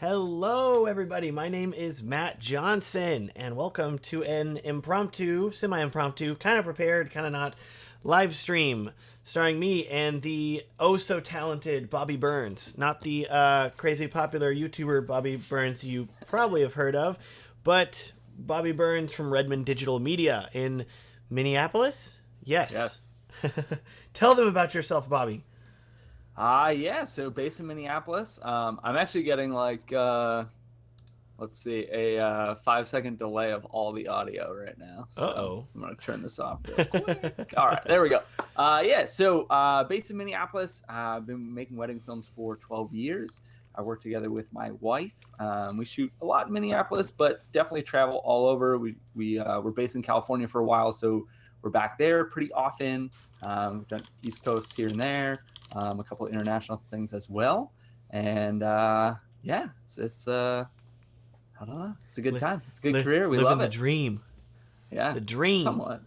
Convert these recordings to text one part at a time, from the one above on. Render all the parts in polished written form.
Hello, everybody. My name is Matt Johnson, and welcome to an impromptu, semi-impromptu, kind of prepared, kind of not, live stream starring me and the oh-so-talented Bobby Burns. Not the crazy popular YouTuber Bobby Burns you probably have heard of, but Bobby Burns from Redmond Digital Media in Minneapolis? Yes. Tell them about yourself, Bobby. Yeah, so based in Minneapolis, I'm actually getting like, let's see, a 5-second delay of all the audio right now. So Uh-oh. I'm going to turn this off real quick. All right, there we go. So based in Minneapolis, I've been making wedding films for 12 years. I work together with my wife. We shoot a lot in Minneapolis, but definitely travel all over. We're based in California for a while, so we're back there pretty often. We've done East Coast here and there. A couple of international things as well, and it's I don't know, it's a good time. It's a good career. We love living it. the dream. Yeah, The dream. somewhat.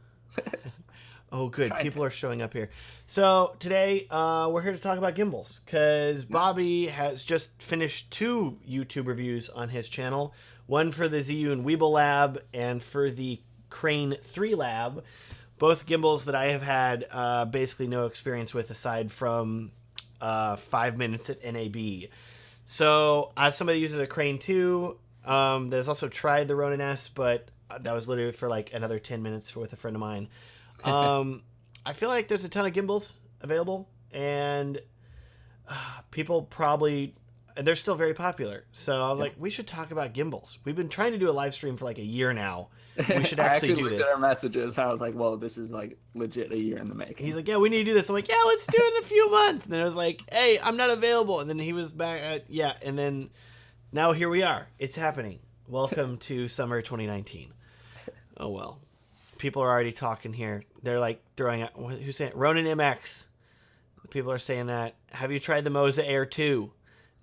Oh, good. People are showing up here. So today we're here to talk about gimbals because Bobby has just finished 2 YouTube reviews on his channel. One for the ZU and Weeble Lab and for the Crane 3 Lab. Both gimbals that I have had basically no experience with aside from 5 minutes at NAB. So as somebody uses a Crane 2, there's also tried the Ronin S, but that was literally for like another 10 minutes with a friend of mine. I feel like there's a ton of gimbals available, and people probably, they're still very popular. So I was like, we should talk about gimbals. We've been trying to do a live stream for like a year now. We should actually do this. Looked at our messages. I was like, well, this is like legit a year in the making. He's like, yeah, we need to do this. I'm like, yeah, let's do it in a few months. And then I was like, hey, I'm not available. And then he was back. And then now here we are. It's happening. Welcome to summer 2019. Oh, well. People are already talking here. They're like throwing out, who's saying it? Ronin MX. People are saying that. Have you tried the Moza Air 2?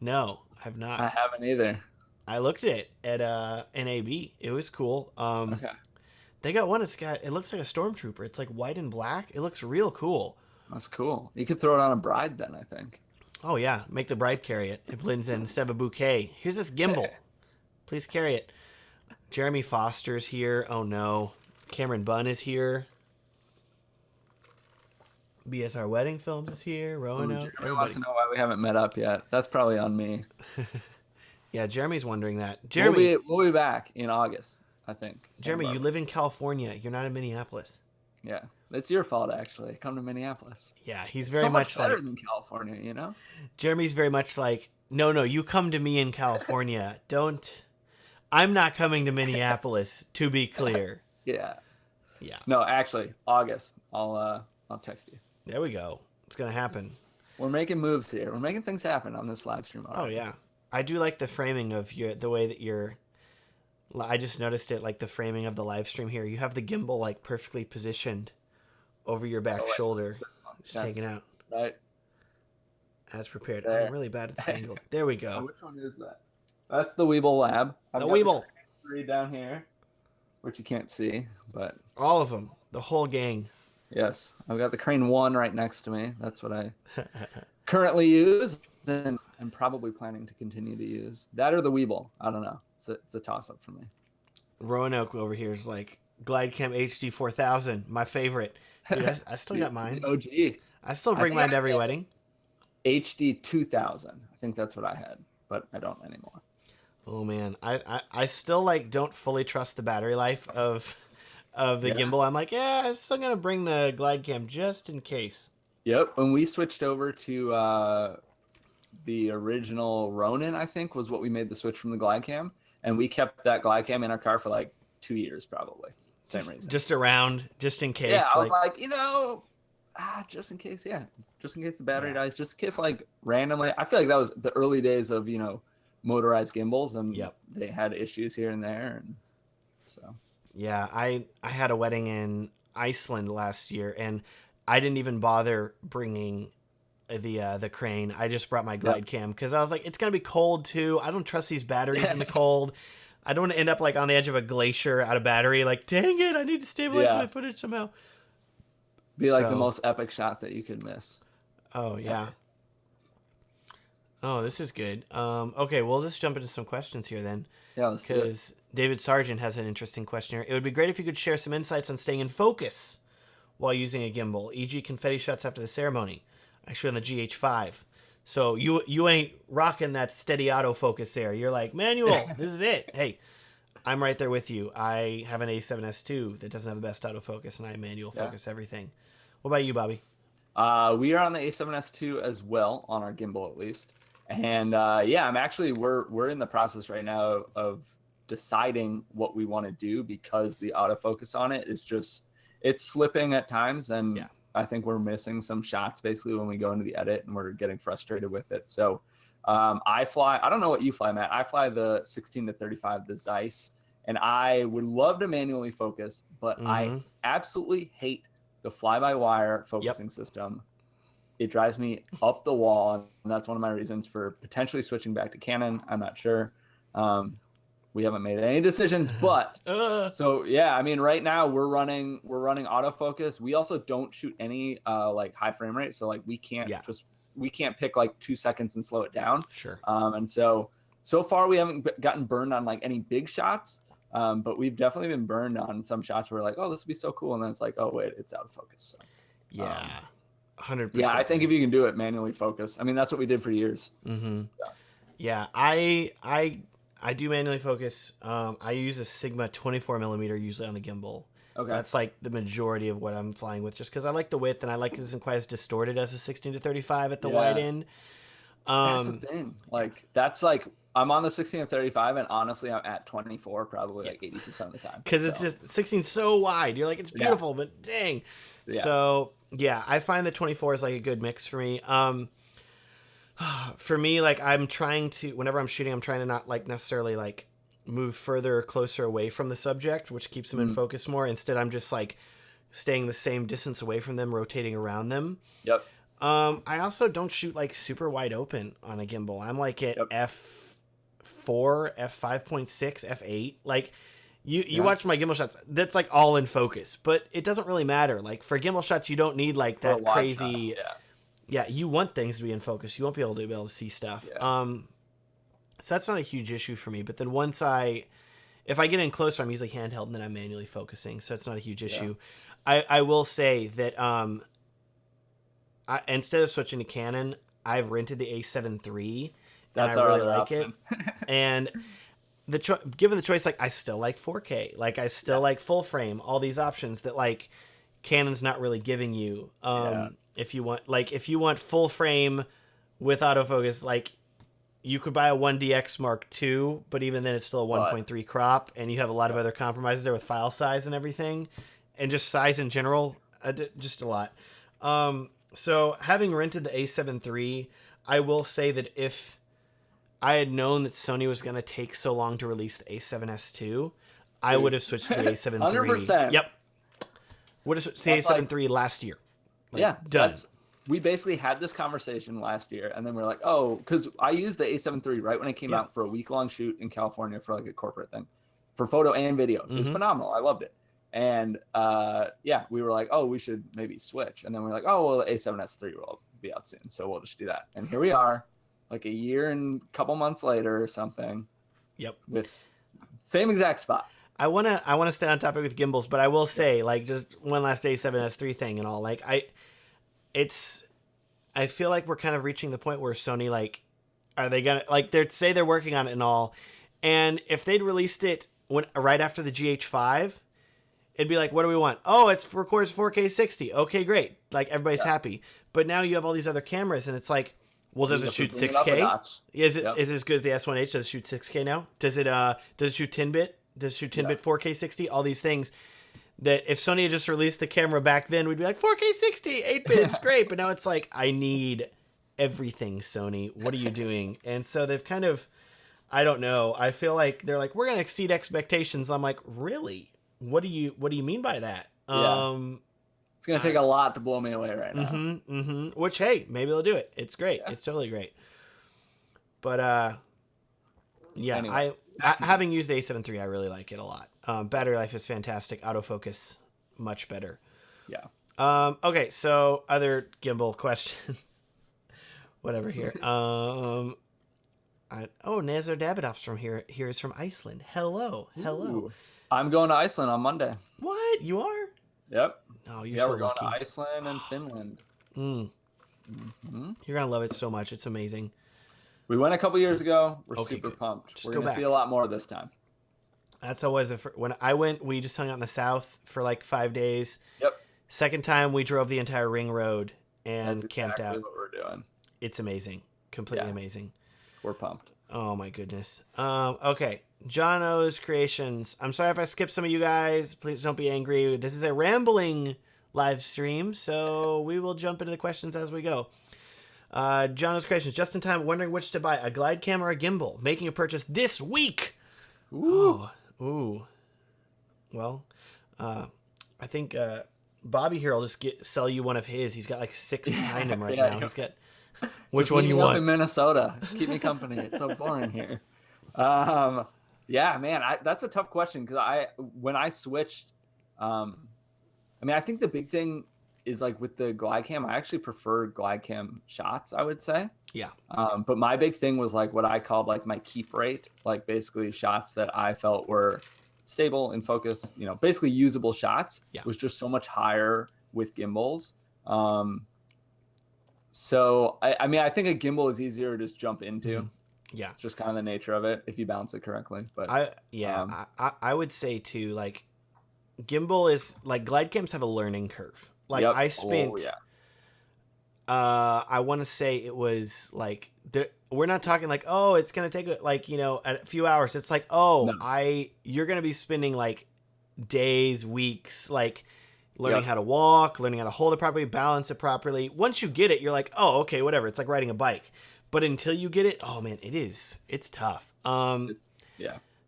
No, I've not. I haven't either. I looked at it at NAB. It was cool. Okay. They got one. It looks like a stormtrooper. It's like white and black. It looks real cool. That's cool. You could throw it on a bride then, I think. Oh yeah, make the bride carry it. It blends in instead of a bouquet. Here's this gimbal. Please carry it. Jeremy Foster's here. Oh no. Cameron Bunn is here. BSR Wedding Films is here. Roanoke. Jeremy wants to know why we haven't met up yet. That's probably on me. Yeah, Jeremy's wondering that. Jeremy, we'll be back in August, I think. Jeremy, you live in California. You're not in Minneapolis. Yeah, it's your fault actually. Come to Minneapolis. Yeah, he's very much better like than California, you know. Jeremy's very much like, no, you come to me in California. Don't. I'm not coming to Minneapolis. To be clear. Yeah. Yeah. No, actually, August. I'll text you. There we go. It's gonna happen. We're making moves here. We're making things happen on this live stream already. Oh yeah. I do like the framing of the way that you're. I just noticed it, like the framing of the live stream here. You have the gimbal like perfectly positioned over your back shoulder, just hanging out. Right. As prepared. There. I'm really bad at this angle. There we go. Which one is that? That's the Weeble Lab. The Weeble. 3 down here, which you can't see, but all of them, the whole gang. Yes, I've got the Crane 1 right next to me. That's what I currently use, and I'm probably planning to continue to use that or the Weeble. I don't know. It's a toss-up for me. Roanoke over here is like Glidecam HD 4000, my favorite. Dude, I still got mine. OG. I still bring mine to every wedding. HD 2000. I think that's what I had, but I don't anymore. Oh man, I still like don't fully trust the battery life of the gimbal. I'm like, yeah, I'm still gonna bring the Glidecam just in case. Yep. When we switched over to the original Ronin, I think was what we made the switch from the Glidecam, and we kept that Glidecam in our car for like 2 years probably. Same reason. Just around, just in case. Yeah, I was like, just in case, just in case the battery dies, just in case, like randomly. I feel like that was the early days of motorized gimbals, and they had issues here and there, and so. Yeah, I had a wedding in Iceland last year, and I didn't even bother bringing the Crane. I just brought my Glidecam because I was like, it's gonna be cold too. I don't trust these batteries in the cold. I don't want to end up like on the edge of a glacier out of battery. Like, dang it, I need to stabilize my footage somehow. Be like the most epic shot that you could miss. Oh yeah. Oh, this is good. Okay, we'll just jump into some questions here then. Yeah, let's do it. Because David Sargent has an interesting question here. It would be great if you could share some insights on staying in focus while using a gimbal, e.g. confetti shots after the ceremony. I shoot on the GH5. So you ain't rocking that steady autofocus there. You're like, manual, this is it. Hey, I'm right there with you. I have an A7S II that doesn't have the best autofocus, and I manual focus everything. What about you, Bobby? We are on the A7S II as well, on our gimbal at least. And yeah, we're in the process right now of deciding what we want to do, because the autofocus on it is it's slipping at times, and I think we're missing some shots basically when we go into the edit, and we're getting frustrated with it. So I don't know what you fly, Matt. I fly the 16-35, the Zeiss, and I would love to manually focus, but I absolutely hate the fly-by-wire focusing system. It drives me up the wall, and that's one of my reasons for potentially switching back to Canon. I'm not sure. We haven't made any decisions, but so yeah, I mean, right now we're running autofocus. We also don't shoot any like high frame rate, so like we can't pick like 2 seconds and slow it down. Sure. And so far we haven't gotten burned on like any big shots, but we've definitely been burned on some shots where we're like, oh, this would be so cool, and then it's like, oh wait, it's out of focus. So, yeah. 100%. Yeah, I think if you can do it, manually focus. I mean, that's what we did for years. Yeah, I do manually focus. I use a Sigma 24mm usually on the gimbal. Okay. That's like the majority of what I'm flying with, just because I like the width, and I like it isn't quite as distorted as a 16-35 at the wide end. That's the thing. Like, that's like, I'm on the 16-35, and honestly, I'm at 24 probably like 80% of the time. Because it's just 16 so wide. You're like, it's beautiful, but dang. Yeah. So yeah, I find the 24 is like a good mix for me. For me, like, I'm trying to, whenever I'm shooting, I'm trying to not like necessarily like move further or closer away from the subject, which keeps them in focus more. Instead, I'm just like staying the same distance away from them, rotating around them. Yep. I also don't shoot like super wide open on a gimbal. I'm like at f4, f5.6, f8. Like, you watch my gimbal shots, that's like all in focus, but it doesn't really matter. Like, for gimbal shots, you don't need like that crazy. Yeah, you want things to be in focus. You won't be able to see stuff. So that's not a huge issue for me. But then once if I get in closer, I'm usually handheld, and then I'm manually focusing. So it's not a huge issue. I will say that instead of switching to Canon, I've rented the A7 III. That's and I really like it. And given the choice, like, I still like 4K. Like, I still like full frame. All these options that like Canon's not really giving you. If you want full frame with autofocus, like, you could buy a 1DX Mark II, but even then it's still a 1.3 crop, and you have a lot of other compromises there with file size and everything, and just size in general, just a lot. So having rented the A7 III, I will say that if I had known that Sony was going to take so long to release the A7S II, I would have switched to the A7 III. 100%. Yep. Would have switched to the A7 III last year. Like, done. We basically had this conversation last year, and then we're like, oh, because I used the A7 III right when it came out for a week-long shoot in California for like a corporate thing for photo and video. It was phenomenal. I loved it. And we were like, oh, we should maybe switch. And then we're like, oh, well, the A7S III will be out soon, so we'll just do that. And here we are, like a year and a couple months later or something. Yep. With same exact spot. I wanna stay on topic with gimbals, but I will say, like, just one last A7S III thing and all. Like, I feel like we're kind of reaching the point where Sony, like, are they gonna, like, they're working on it and all, and if they'd released it right after the GH5, it'd be like, what do we want? Oh, it records 4K 60. Okay, great. Like, everybody's happy. But now you have all these other cameras, and it's like, well, does it shoot 6K? Is it as good as the S1H? Does it shoot 6K now? Does it shoot 10-bit? Does it shoot 10-bit 4K 60? All these things that if Sony had just released the camera back then, we'd be like, 4K 60, 8-bit, it's great. But now it's like, I need everything, Sony. What are you doing? And so they've kind of, I don't know. I feel like they're like, we're going to exceed expectations. I'm like, really? What do you mean by that? It's going to take a lot to blow me away right now. Which, hey, maybe they'll do it. It's great. It's totally great. But, anyway. Having used the A7 III, I really like it a lot. Battery life is fantastic. Autofocus, much better. Yeah. Okay, so other gimbal questions. whatever here. Nazar Davidoff's from here. Here is from Iceland. Hello. Ooh. I'm going to Iceland on Monday. What? You are? Yep. Oh, you're so we're lucky. Going to Iceland and Finland. You're gonna love it so much. It's amazing. We went a couple years ago. We're super pumped. We're gonna see a lot more this time. That's how it was. When I went, we just hung out in the south for like 5 days. Yep. Second time, we drove the entire ring road and camped out. What we're doing. It's amazing. Completely amazing. We're pumped. Oh my goodness. Okay. John O's Creations. I'm sorry if I skipped some of you guys. Please don't be angry. This is a rambling live stream, so we will jump into the questions as we go. John O's Creations. Just in time, wondering which to buy, a Glidecam or a gimbal. Making a purchase this week. Ooh. Ooh. Well, I think Bobby here will just sell you one of his. He's got like 6 behind him right now. He's got... Which one you want? Up in Minnesota. Keep me company. It's so boring here. Yeah, man, that's a tough question because when I switched, I think the big thing is like with the Glidecam, I actually prefer Glidecam shots, I would say. Yeah. But my big thing was like what I called like my keep rate, like basically shots that I felt were stable in focus, basically usable shots. Was just so much higher with gimbals. So I think a gimbal is easier to just jump into. Yeah, it's just kind of the nature of it if you balance it correctly. But I would say too, like gimbal is like Glidecams have a learning curve. Like I spent, I want to say it was like we're not talking like it's gonna take a few hours. It's like you're gonna be spending like days, weeks, like learning how to walk, learning how to hold it properly, balance it properly. Once you get it, you're like, oh, okay, whatever. It's like riding a bike. But until you get it, oh man, it's tough.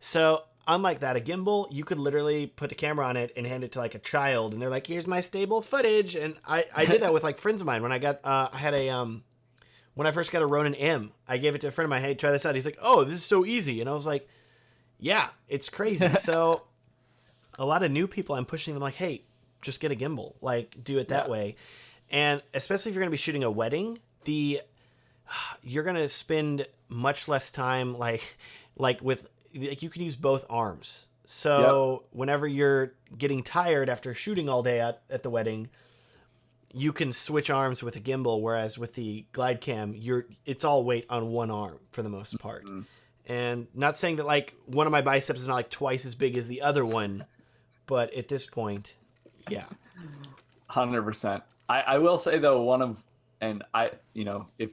So unlike that, a gimbal, you could literally put a camera on it and hand it to like a child, and they're like, here's my stable footage. And I did that with like friends of mine when I got when I first got a Ronin M. I gave it to a friend of mine. Hey, try this out. He's like, oh, this is so easy. And I was like, yeah, it's crazy. So a lot of new people, I'm pushing them like, hey, just get a gimbal, like do it that way. And especially if you're going to be shooting a wedding, you're going to spend much less time like you can use both arms. So whenever you're getting tired after shooting all day at the wedding, you can switch arms with a gimbal. Whereas with the Glidecam, it's all weight on one arm for the most part. And not saying that like one of my biceps is not like twice as big as the other one, but at this point, 100%. I will say though, if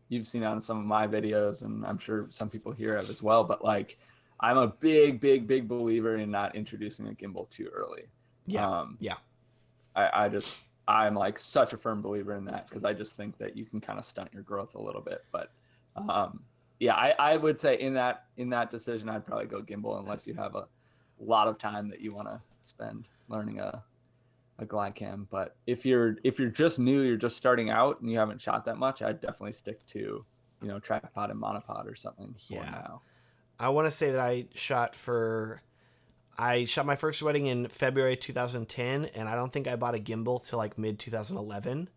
you've seen it on some of my videos, and I'm sure some people here have as well, but like I'm a big believer in not introducing a gimbal too early. I'm like such a firm believer in that because I just think that you can kind of stunt your growth a little bit. But I would say in that decision, I'd probably go gimbal unless you have a lot of time that you want to spend learning a Glidecam. But if you're just new, you're just starting out and you haven't shot that much, I'd definitely stick to tripod and monopod or something for now. I want to say that I shot my first wedding in February 2010, and I don't think I bought a gimbal till like mid 2011.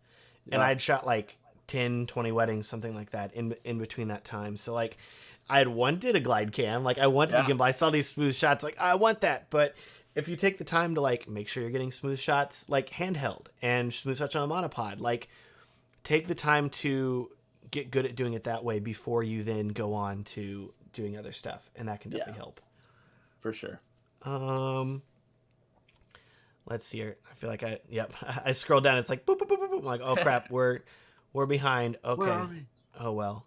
And I'd shot like 10, 20 weddings, something like that in between that time. So like I had wanted a Glidecam, like I wanted a gimbal. I saw these smooth shots, like I want that. But if you take the time to like make sure you're getting smooth shots, like handheld and smooth shots on a monopod, like take the time to get good at doing it that way before you then go on to doing other stuff. And that can definitely help. For sure. Let's see here. I feel like I scrolled down. It's like boop, boop, boop, boop, boop. I'm like, oh crap, we're behind. Okay. Where are we? Oh well.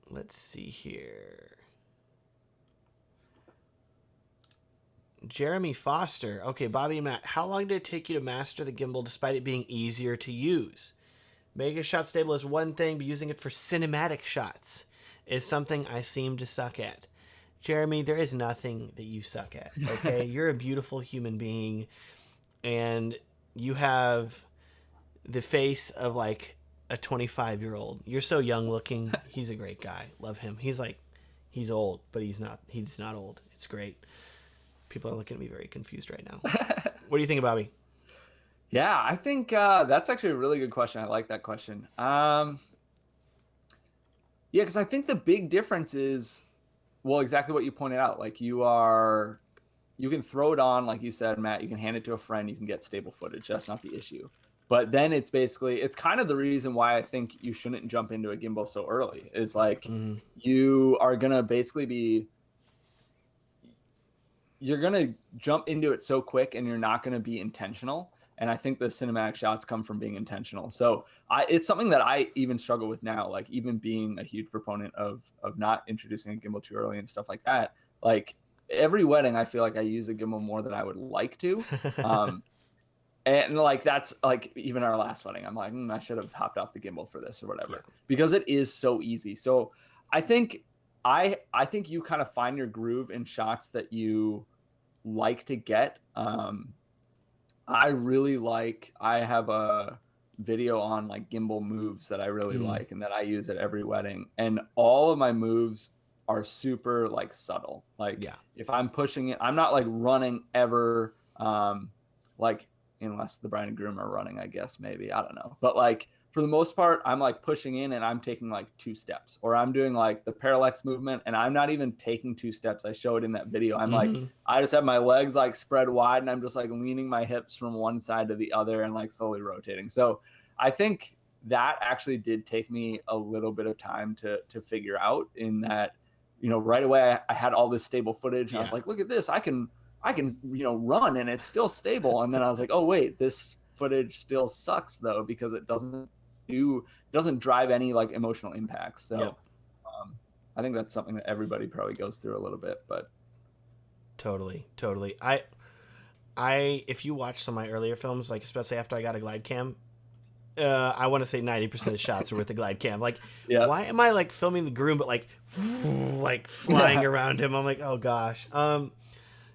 Let's see here. Jeremy Foster. Okay, Bobby and Matt, how long did it take you to master the gimbal despite it being easier to use? Making a shot stable is one thing, but using it for cinematic shots is something I seem to suck at. Jeremy, there is nothing that you suck at, okay? You're a beautiful human being, and you have the face of like a 25-year-old. You're so young looking. He's a great guy. Love him. He's old, but he's not old. It's great. People are looking at me very confused right now. What do you think, Bobby? Yeah, I think that's actually a really good question. I like that question. Yeah, because I think the big difference is, well, exactly what you pointed out. Like you can throw it on, like you said, Matt, you can hand it to a friend, you can get stable footage. That's not the issue. But then it's kind of the reason why I think you shouldn't jump into a gimbal so early is like you are going to basically you're going to jump into it so quick and you're not going to be intentional. And I think the cinematic shots come from being intentional. So it's something that I even struggle with now, like even being a huge proponent of not introducing a gimbal too early and stuff like that. Like every wedding, I feel like I use a gimbal more than I would like to. And like that's like even our last wedding, I'm like, I should have hopped off the gimbal for this or whatever, because it is so easy. So I think I think you kind of find your groove in shots that you like to get. I really like, I have a video on like gimbal moves that I really like and that I use at every wedding. And all of my moves are super like subtle. Like if I'm pushing it, I'm not like running ever. Like unless the bride and groom are running, I guess maybe, I don't know. But like for the most part, I'm like pushing in and I'm taking like 2 steps, or I'm doing like the parallax movement and I'm not even taking 2 steps. I show it in that video. I'm like, I just have my legs like spread wide and I'm just like leaning my hips from one side to the other and like slowly rotating. So I think that actually did take me a little bit of time to figure out, in that, you know, right away I had all this stable footage and I was like, look at this, I can, you know, run and it's still stable. And then I was like, oh wait, this footage still sucks though, because it doesn't drive any like emotional impacts. So I think that's something that everybody probably goes through a little bit. But totally if you watch some of my earlier films, like especially after I got a Glidecam, I want to say 90% of the shots are with the Glidecam. Like, why am I like filming the groom but like flying around him? I'm like, oh gosh.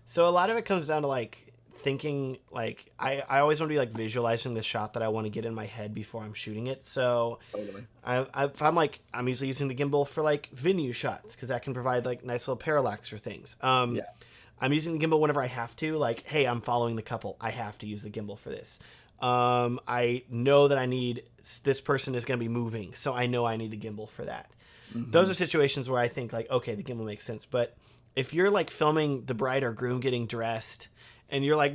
So a lot of it comes down to like thinking, like I always want to be like visualizing the shot that I want to get in my head before I'm shooting it. So if I'm usually using the gimbal for like venue shots, because that can provide like nice little parallax or things. I'm using the gimbal whenever I have to, like, hey, I'm following the couple, I have to use the gimbal for this. I know that this person is going to be moving, so I know I need the gimbal for that. Those are situations where I think like, okay, the gimbal makes sense. But if you're like filming the bride or groom getting dressed and you're like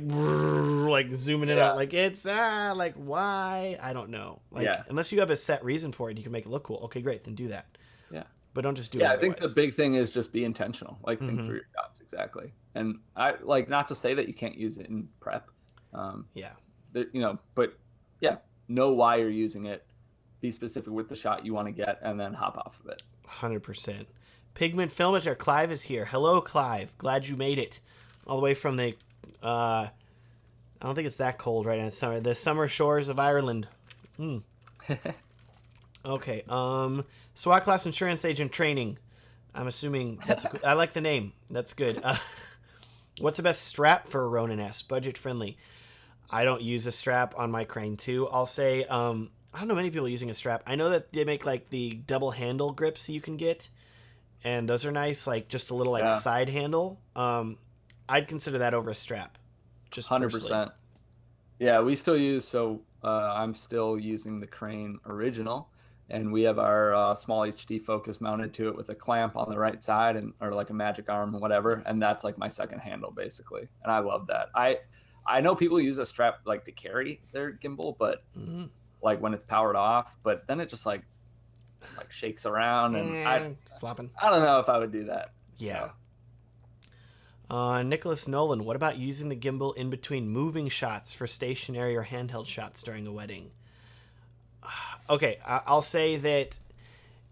zooming it out, like it's like, why? I don't know. Like unless you have a set reason for it and you can make it look cool, okay, great, then do that. But don't just do it otherwise. I think the big thing is just be intentional. Like think through your shots. Exactly. And I like, not to say that you can't use it in prep. You know, but know why you're using it. Be specific with the shot you want to get, and then hop off of it. 100%. Pigment Filmager, Clive is here. Hello, Clive. Glad you made it all the way from the. I don't think it's that cold right now. It's summer. The summer shores of Ireland. Okay. SWAT class insurance agent training. I'm assuming that's. I like the name. That's good. What's the best strap for a Ronin S? Budget friendly. I don't use a strap on my Crane 2. I'll say, I don't know many people using a strap. I know that they make like the double handle grips you can get, and those are nice, like just a little like side handle. I'd consider that over a strap. Just 100%. Yeah, we still use, I'm still using the Crane original, and we have our small HD focus mounted to it with a clamp on the right side, or like a magic arm or whatever, and that's like my second handle basically, and I love that. I know people use a strap like to carry their gimbal, but like when it's powered off, but then it just like shakes around and flopping. I don't know if I would do that. Yeah. Nicholas Nolan, what about using the gimbal in between moving shots for stationary or handheld shots during a wedding? Okay, I'll say that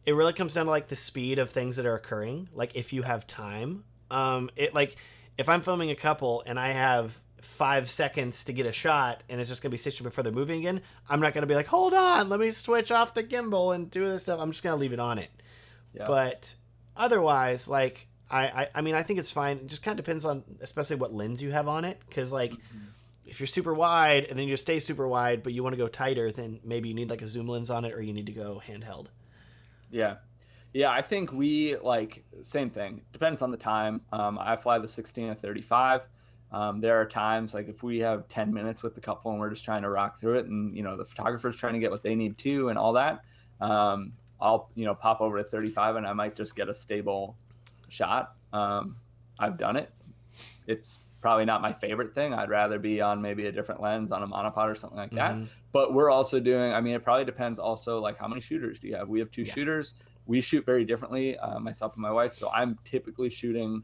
it really comes down to like the speed of things that are occurring. Like if you have time, if I'm filming a couple and I have 5 seconds to get a shot and it's just gonna be stationary before they're moving again, I'm not gonna be like, hold on, let me switch off the gimbal and do this stuff. I'm just gonna leave it on it. But otherwise, like I mean, I think it's fine. It just kind of depends on especially what lens you have on it, because like if you're super wide and then you just stay super wide but you want to go tighter, then maybe you need like a zoom lens on it, or you need to go handheld. I think we like same thing, depends on the time. I fly the 16 to 35. There are times like if we have 10 minutes with the couple and we're just trying to rock through it, and the photographer's trying to get what they need too and all that, I'll pop over to 35 and I might just get a stable shot. I've done it. It's probably not my favorite thing. I'd rather be on maybe a different lens on a monopod or something like that. But we're also doing, I mean, it probably depends also like how many shooters do you have? We have two shooters. We shoot very differently, myself and my wife. So I'm typically shooting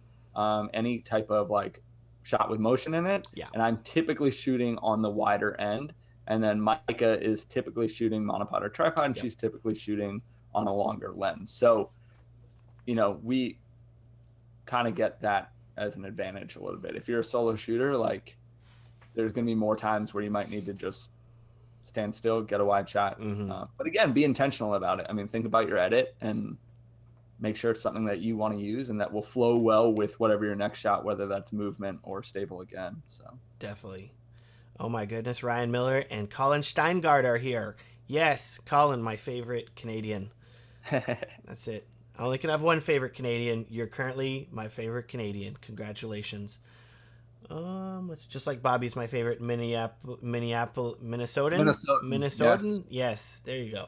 any type of like shot with motion in it. And I'm typically shooting on the wider end. And then Micah is typically shooting monopod or tripod, and she's typically shooting on a longer lens. So, we kind of get that as an advantage a little bit. If you're a solo shooter, like there's going to be more times where you might need to just stand still, get a wide shot. But again, be intentional about it. I mean, think about your edit and make sure it's something that you want to use and that will flow well with whatever your next shot, whether that's movement or stable again. So definitely. Oh my goodness, Ryan Miller and Colin Steingard are here. Yes, Colin, my favorite Canadian. That's it. I only can have one favorite Canadian. You're currently my favorite Canadian. Congratulations. It's just like Bobby's my favorite Minnesotan. Yes, there you go.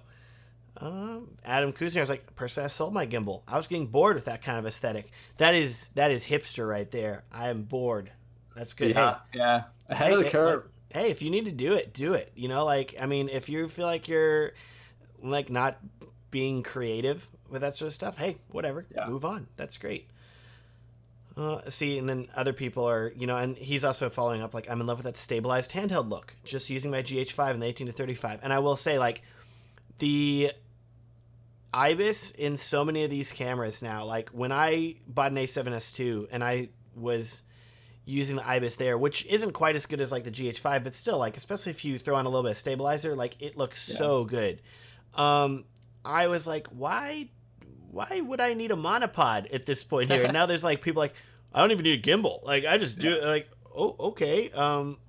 Adam Kuzner was like, personally, I sold my gimbal. I was getting bored with that kind of aesthetic. That is hipster right there. I am bored. That's good. Yeah. Ahead of the curve. Hey, if you need to do it, do it. I mean, if you feel like you're like not being creative with that sort of stuff, hey, whatever, move on. That's great. And then other people are, and he's also following up like, I'm in love with that stabilized handheld look, just using my GH5 and the 18 to 35. And I will say, like, the IBIS in so many of these cameras now, like when I bought an A7S II and I was using the IBIS there, which isn't quite as good as like the GH5, but still, like, especially if you throw on a little bit of stabilizer, like it looks so good. I was like, why would I need a monopod at this point here? And now there's like people like, I don't even need a gimbal. Like I just do it. Like, oh, okay.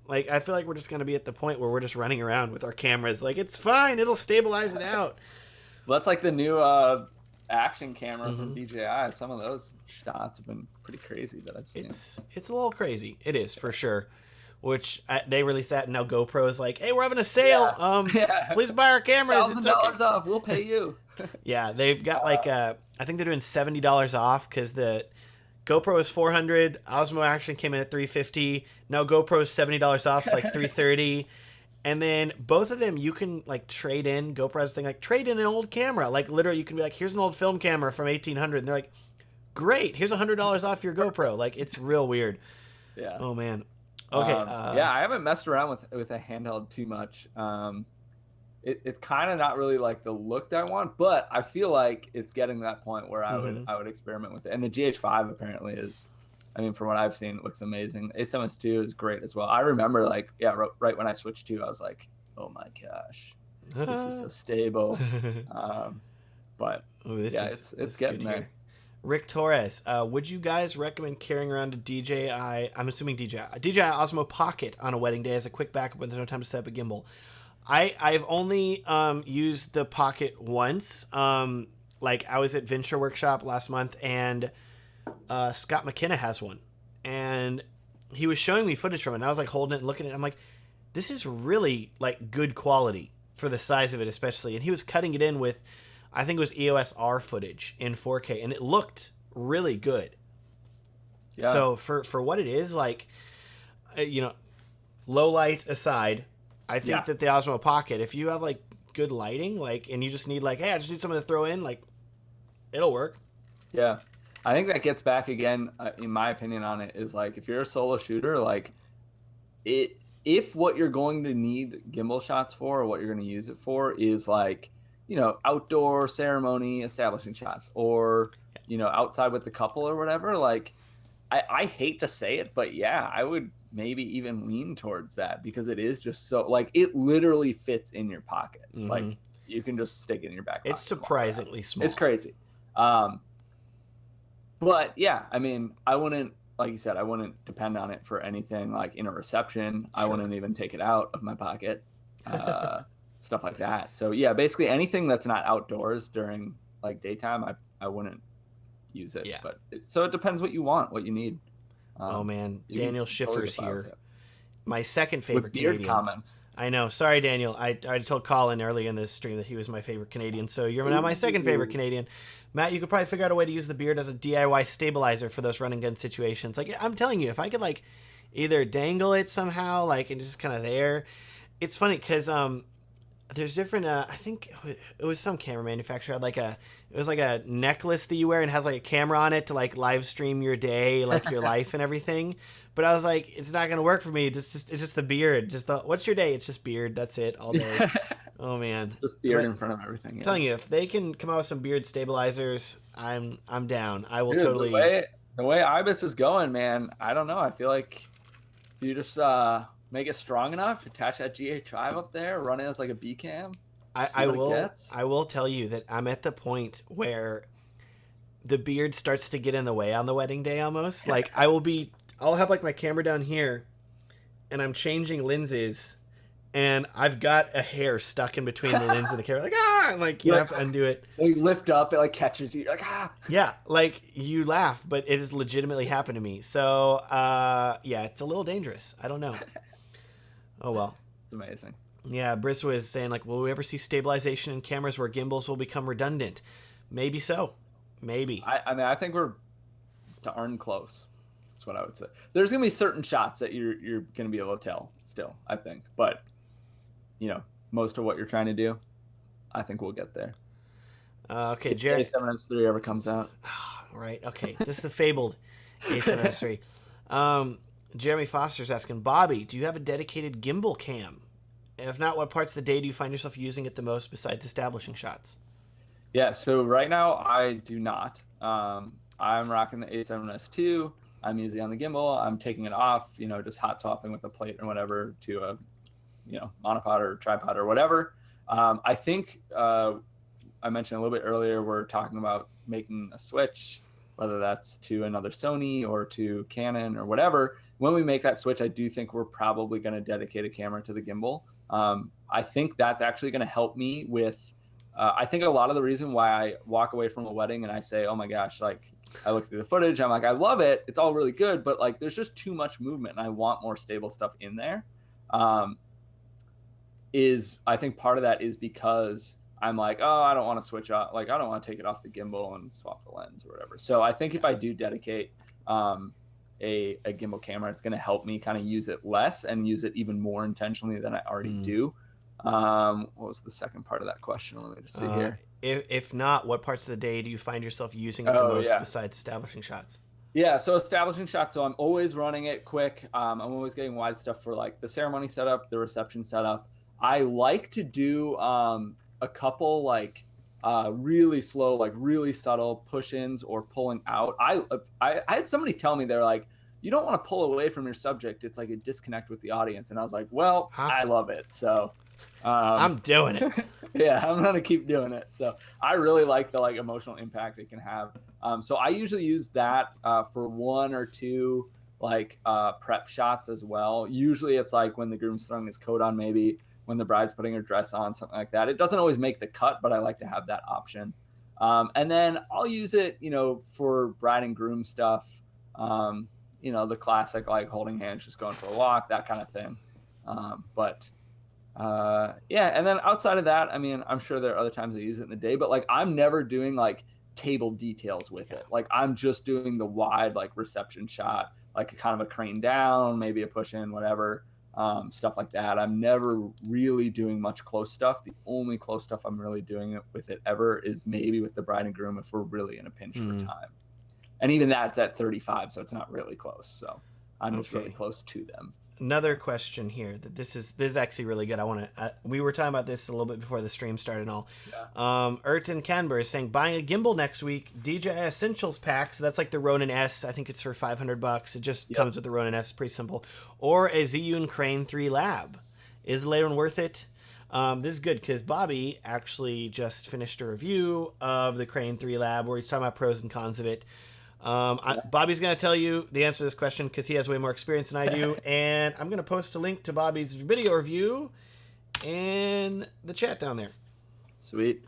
Like I feel like we're just going to be at the point where we're just running around with our cameras. Like it's fine. It'll stabilize it out. Well, that's like the new action camera from DJI. Some of those shots have been pretty crazy that I've seen. It's a little crazy. It is for sure. Which they released that, and now GoPro is like, hey, we're having a sale. Please buy our cameras. $1,000 off. We'll pay you. Yeah, they've got like I think they're doing $70 off because the GoPro is $400. Osmo Action came in at $350. Now GoPro is $70 off, so like $330. And then both of them you can like trade in. GoPro has a thing like trade in an old camera. Like literally, you can be like, here's an old film camera from 1800, and they're like, great, here's $100 off your GoPro. Like it's real weird. Yeah. Oh man. Okay. I haven't messed around with a handheld too much. It's kind of not really like the look that I want, but I feel like it's getting to that point where I would experiment with it. And the GH5 apparently is, I mean, from what I've seen, it looks amazing. A7S II is great as well. I remember like, right when I switched to, I was like, oh my gosh, this is so stable. But it's getting there. Rick Torres, would you guys recommend carrying around a DJI, I'm assuming DJI Osmo Pocket on a wedding day as a quick backup when there's no time to set up a gimbal? I've only used the Pocket once. Like I was at Venture Workshop last month and Scott McKenna has one. And he was showing me footage from it and I was like holding it and looking at it. I'm like, this is really like good quality for the size of it especially. And he was cutting it in with, I think it was EOS R footage in 4K, and it looked really good. Yeah. So for what it is, like, low light aside, I think that the Osmo Pocket, if you have like good lighting, like, and you just need like, hey, I just need something to throw in, like, it'll work. Yeah, I think that gets back again, in my opinion on it, is like if you're a solo shooter, like, if what you're going to need gimbal shots for or what you're going to use it for is like, outdoor ceremony establishing shots or, outside with the couple or whatever, like I hate to say it, but yeah, I would maybe even lean towards that because it is just so like, it literally fits in your pocket. Like you can just stick it in your back pocket. It's surprisingly small. It's crazy. But yeah, I mean, I wouldn't, like you said, I wouldn't depend on it for anything like in a reception. Sure. I wouldn't even take it out of my pocket. Stuff like that. So yeah, basically anything that's not outdoors during like daytime, I wouldn't use it. Yeah. But so it depends what you want, what you need. Oh man, Daniel Schiffer's here. My second favorite with beard Canadian. Comments. I know. Sorry, Daniel. I told Colin earlier in this stream that he was my favorite Canadian. So you're now my second favorite Canadian. Matt, you could probably figure out a way to use the beard as a DIY stabilizer for those run and gun situations. Like, I'm telling you, if I could like either dangle it somehow, like, and just kind of there. It's funny because there's different. I think it was some camera manufacturer had like it was like a necklace that you wear and has like a camera on it to like live stream your day, like your life and everything. But I was like, it's not gonna work for me. It's just the beard. What's your day? It's just beard. That's it all day. Oh man, just beard in front of everything. Yeah. I'm telling you, if they can come out with some beard stabilizers, I'm down. I will. Dude, totally. The way Ibis is going, man. I don't know. I feel like if you just make it strong enough, attach that GH5 up there, run it as like a B cam. I will tell you that I'm at the point where the beard starts to get in the way on the wedding day almost. Like I'll have like my camera down here and I'm changing lenses and I've got a hair stuck in between the lens and the camera. Like, I'm like, you have to undo it. You lift up, it like catches you. You're like, Yeah, like you laugh, but it has legitimately happened to me. So, yeah, it's a little dangerous. I don't know. Oh, well. It's amazing. Yeah, Briss was saying, like, will we ever see stabilization in cameras where gimbals will become redundant? Maybe so. Maybe. I mean, I think we're darn close. That's what I would say. There's going to be certain shots that you're going to be able to tell still, I think. But, you know, most of what you're trying to do, I think we'll get there. Okay, Jerry. A7S3 ever comes out. Right, okay. Just the fabled A7S3. Jeremy Foster's asking, Bobby, do you have a dedicated gimbal cam? And if not, what parts of the day do you find yourself using it the most besides establishing shots? Yeah, so right now I do not. I'm rocking the A7S II. I'm usually on the gimbal. I'm taking it off, you know, just hot swapping with a plate or whatever to a, you know, monopod or tripod or whatever. I think I mentioned a little bit earlier, we're talking about making a switch, whether that's to another Sony or to Canon or whatever. When we make that switch, I do think we're probably going to dedicate a camera to the gimbal. I think that's actually going to help me with, I think a lot of the reason why I walk away from a wedding and I say, oh my gosh, like I look through the footage, I'm like, I love it. It's all really good, but like, there's just too much movement and I want more stable stuff in there. I think part of that is because I'm like, oh, I don't want to switch off. Like, I don't want to take it off the gimbal and swap the lens or whatever. So I think if I do dedicate, a gimbal camera, it's going to help me kind of use it less and use it even more intentionally than I already do. What was the second part of that question? Let me just see here. If not, what parts of the day do you find yourself using it the most besides establishing shots? Yeah, so establishing shots. So I'm always running it quick. I'm always getting wide stuff for like the ceremony setup, the reception setup. I like to do a couple like really slow, like really subtle push-ins or pulling out. I had somebody tell me, they're like, you don't want to pull away from your subject. It's like a disconnect with the audience. And I was like, well, I love it. So I'm doing it. Yeah, I'm going to keep doing it. So I really like the like emotional impact it can have. So I usually use that for one or two like prep shots as well. Usually it's like when the groom's throwing his coat on, maybe when the bride's putting her dress on, something like that. It doesn't always make the cut, but I like to have that option. And then I'll use it, you know, for bride and groom stuff. You know, the classic, like holding hands, just going for a walk, that kind of thing. Yeah. And then outside of that, I mean, I'm sure there are other times I use it in the day, but like, I'm never doing like table details with it. Like I'm just doing the wide, like reception shot, like a kind of a crane down, maybe a push in, whatever. Stuff like that. I'm never really doing much close stuff. The only close stuff I'm really doing with it ever is maybe with the bride and groom if we're really in a pinch for time. And even that's at 35, so it's not really close. So I'm just really close to them. Another question here that this is actually really good. I want to. We were talking about this a little bit before the stream started and all. Yeah. Erton Canberra is saying buying a gimbal next week. DJI Essentials pack. So that's like the Ronin S. I think it's for $500. It just comes with the Ronin S. It's pretty simple. Or a Zhiyun Crane 3 Lab. Is the later one worth it? This is good because Bobby actually just finished a review of the Crane 3 Lab where he's talking about pros and cons of it. Bobby's going to tell you the answer to this question because he has way more experience than I do. And I'm going to post a link to Bobby's video review in the chat down there. Sweet.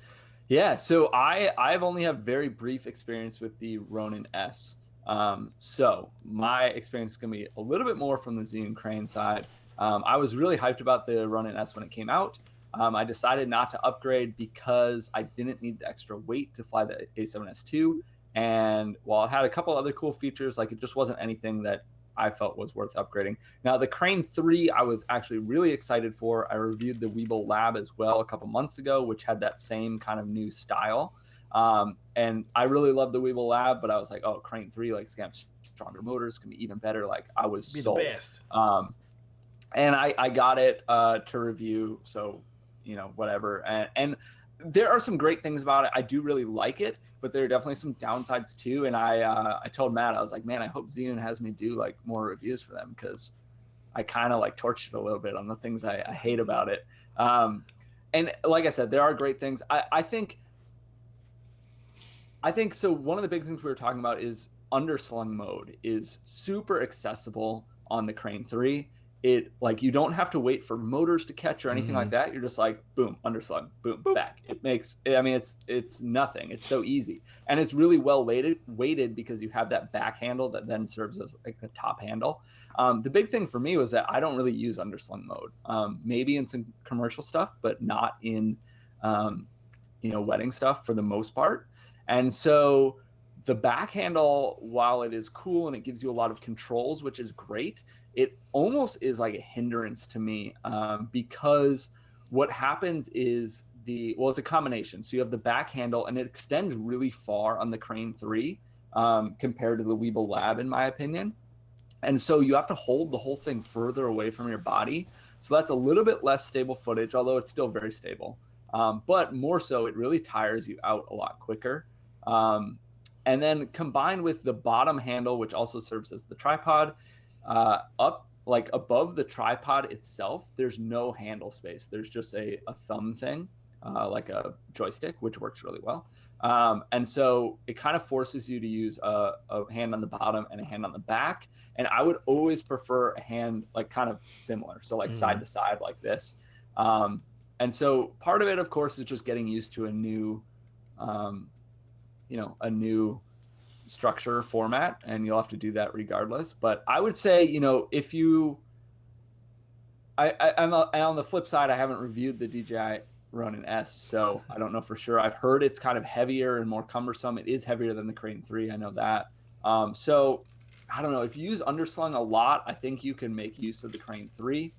Yeah. So I've only have very brief experience with the Ronin S. So my experience is going to be a little bit more from the Zhiyun crane side. I was really hyped about the Ronin S when it came out. I decided not to upgrade because I didn't need the extra weight to fly the A7S II. And while it had a couple other cool features, like it just wasn't anything that I felt was worth upgrading. Now, the Crane 3, I was actually really excited for. I reviewed the Weeble Lab as well a couple months ago, which had that same kind of new style. And I really love the Weeble Lab, but I was like, oh, Crane 3, like, it's going to have stronger motors, can be even better. Like, I was sold. The best. And I got it to review, so, you know, whatever. And there are some great things about it. I do really like it, but there are definitely some downsides too. And I told Matt, I was like, man, I hope Zhiyun has me do like more reviews for them, because I kind of like torched it a little bit on the things I hate about it. And like I said, there are great things. I think so. One of the big things we were talking about is underslung mode is super accessible on the Crane 3. It, like, you don't have to wait for motors to catch or anything like that. You're just like, boom, underslung, boom, boop, back. It makes, I mean, it's nothing. It's so easy. And it's really well weighted because you have that back handle that then serves as like the top handle. The big thing for me was that I don't really use underslung mode. Maybe in some commercial stuff, but not in, you know, wedding stuff for the most part. And so the back handle, while it is cool and it gives you a lot of controls, which is great, it almost is like a hindrance to me, because what happens is it's a combination. So you have the back handle, and it extends really far on the Crane 3 compared to the Weeble Lab, in my opinion. And so you have to hold the whole thing further away from your body. So that's a little bit less stable footage, although it's still very stable. But more so, it really tires you out a lot quicker. And then combined with the bottom handle, which also serves as the tripod, up like above the tripod itself, there's no handle space. There's just a thumb thing, like a joystick, which works really well. And so it kind of forces you to use a hand on the bottom and a hand on the back. And I would always prefer a hand like kind of similar. So like side to side like this. And so part of it, of course, is just getting used to a new, a new structure format, and you'll have to do that regardless. But I would say, you know, if you, I'm on the flip side, I haven't reviewed the DJI Ronin S, so I don't know for sure. I've heard it's kind of heavier and more cumbersome. It is heavier than the Crane 3, I know that. So I don't know, if you use underslung a lot, I think you can make use of the Crane 3.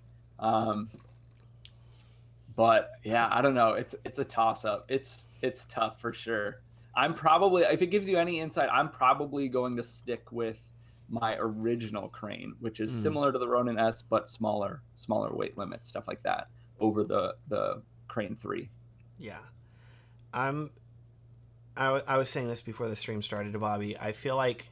But yeah, I don't know. It's a toss up. It's tough for sure. I'm probably, if it gives you any insight, I'm probably going to stick with my original Crane, which is similar to the Ronin S, but smaller weight limit, stuff like that, over the Crane 3. Yeah. I was saying this before the stream started to Bobby. I feel like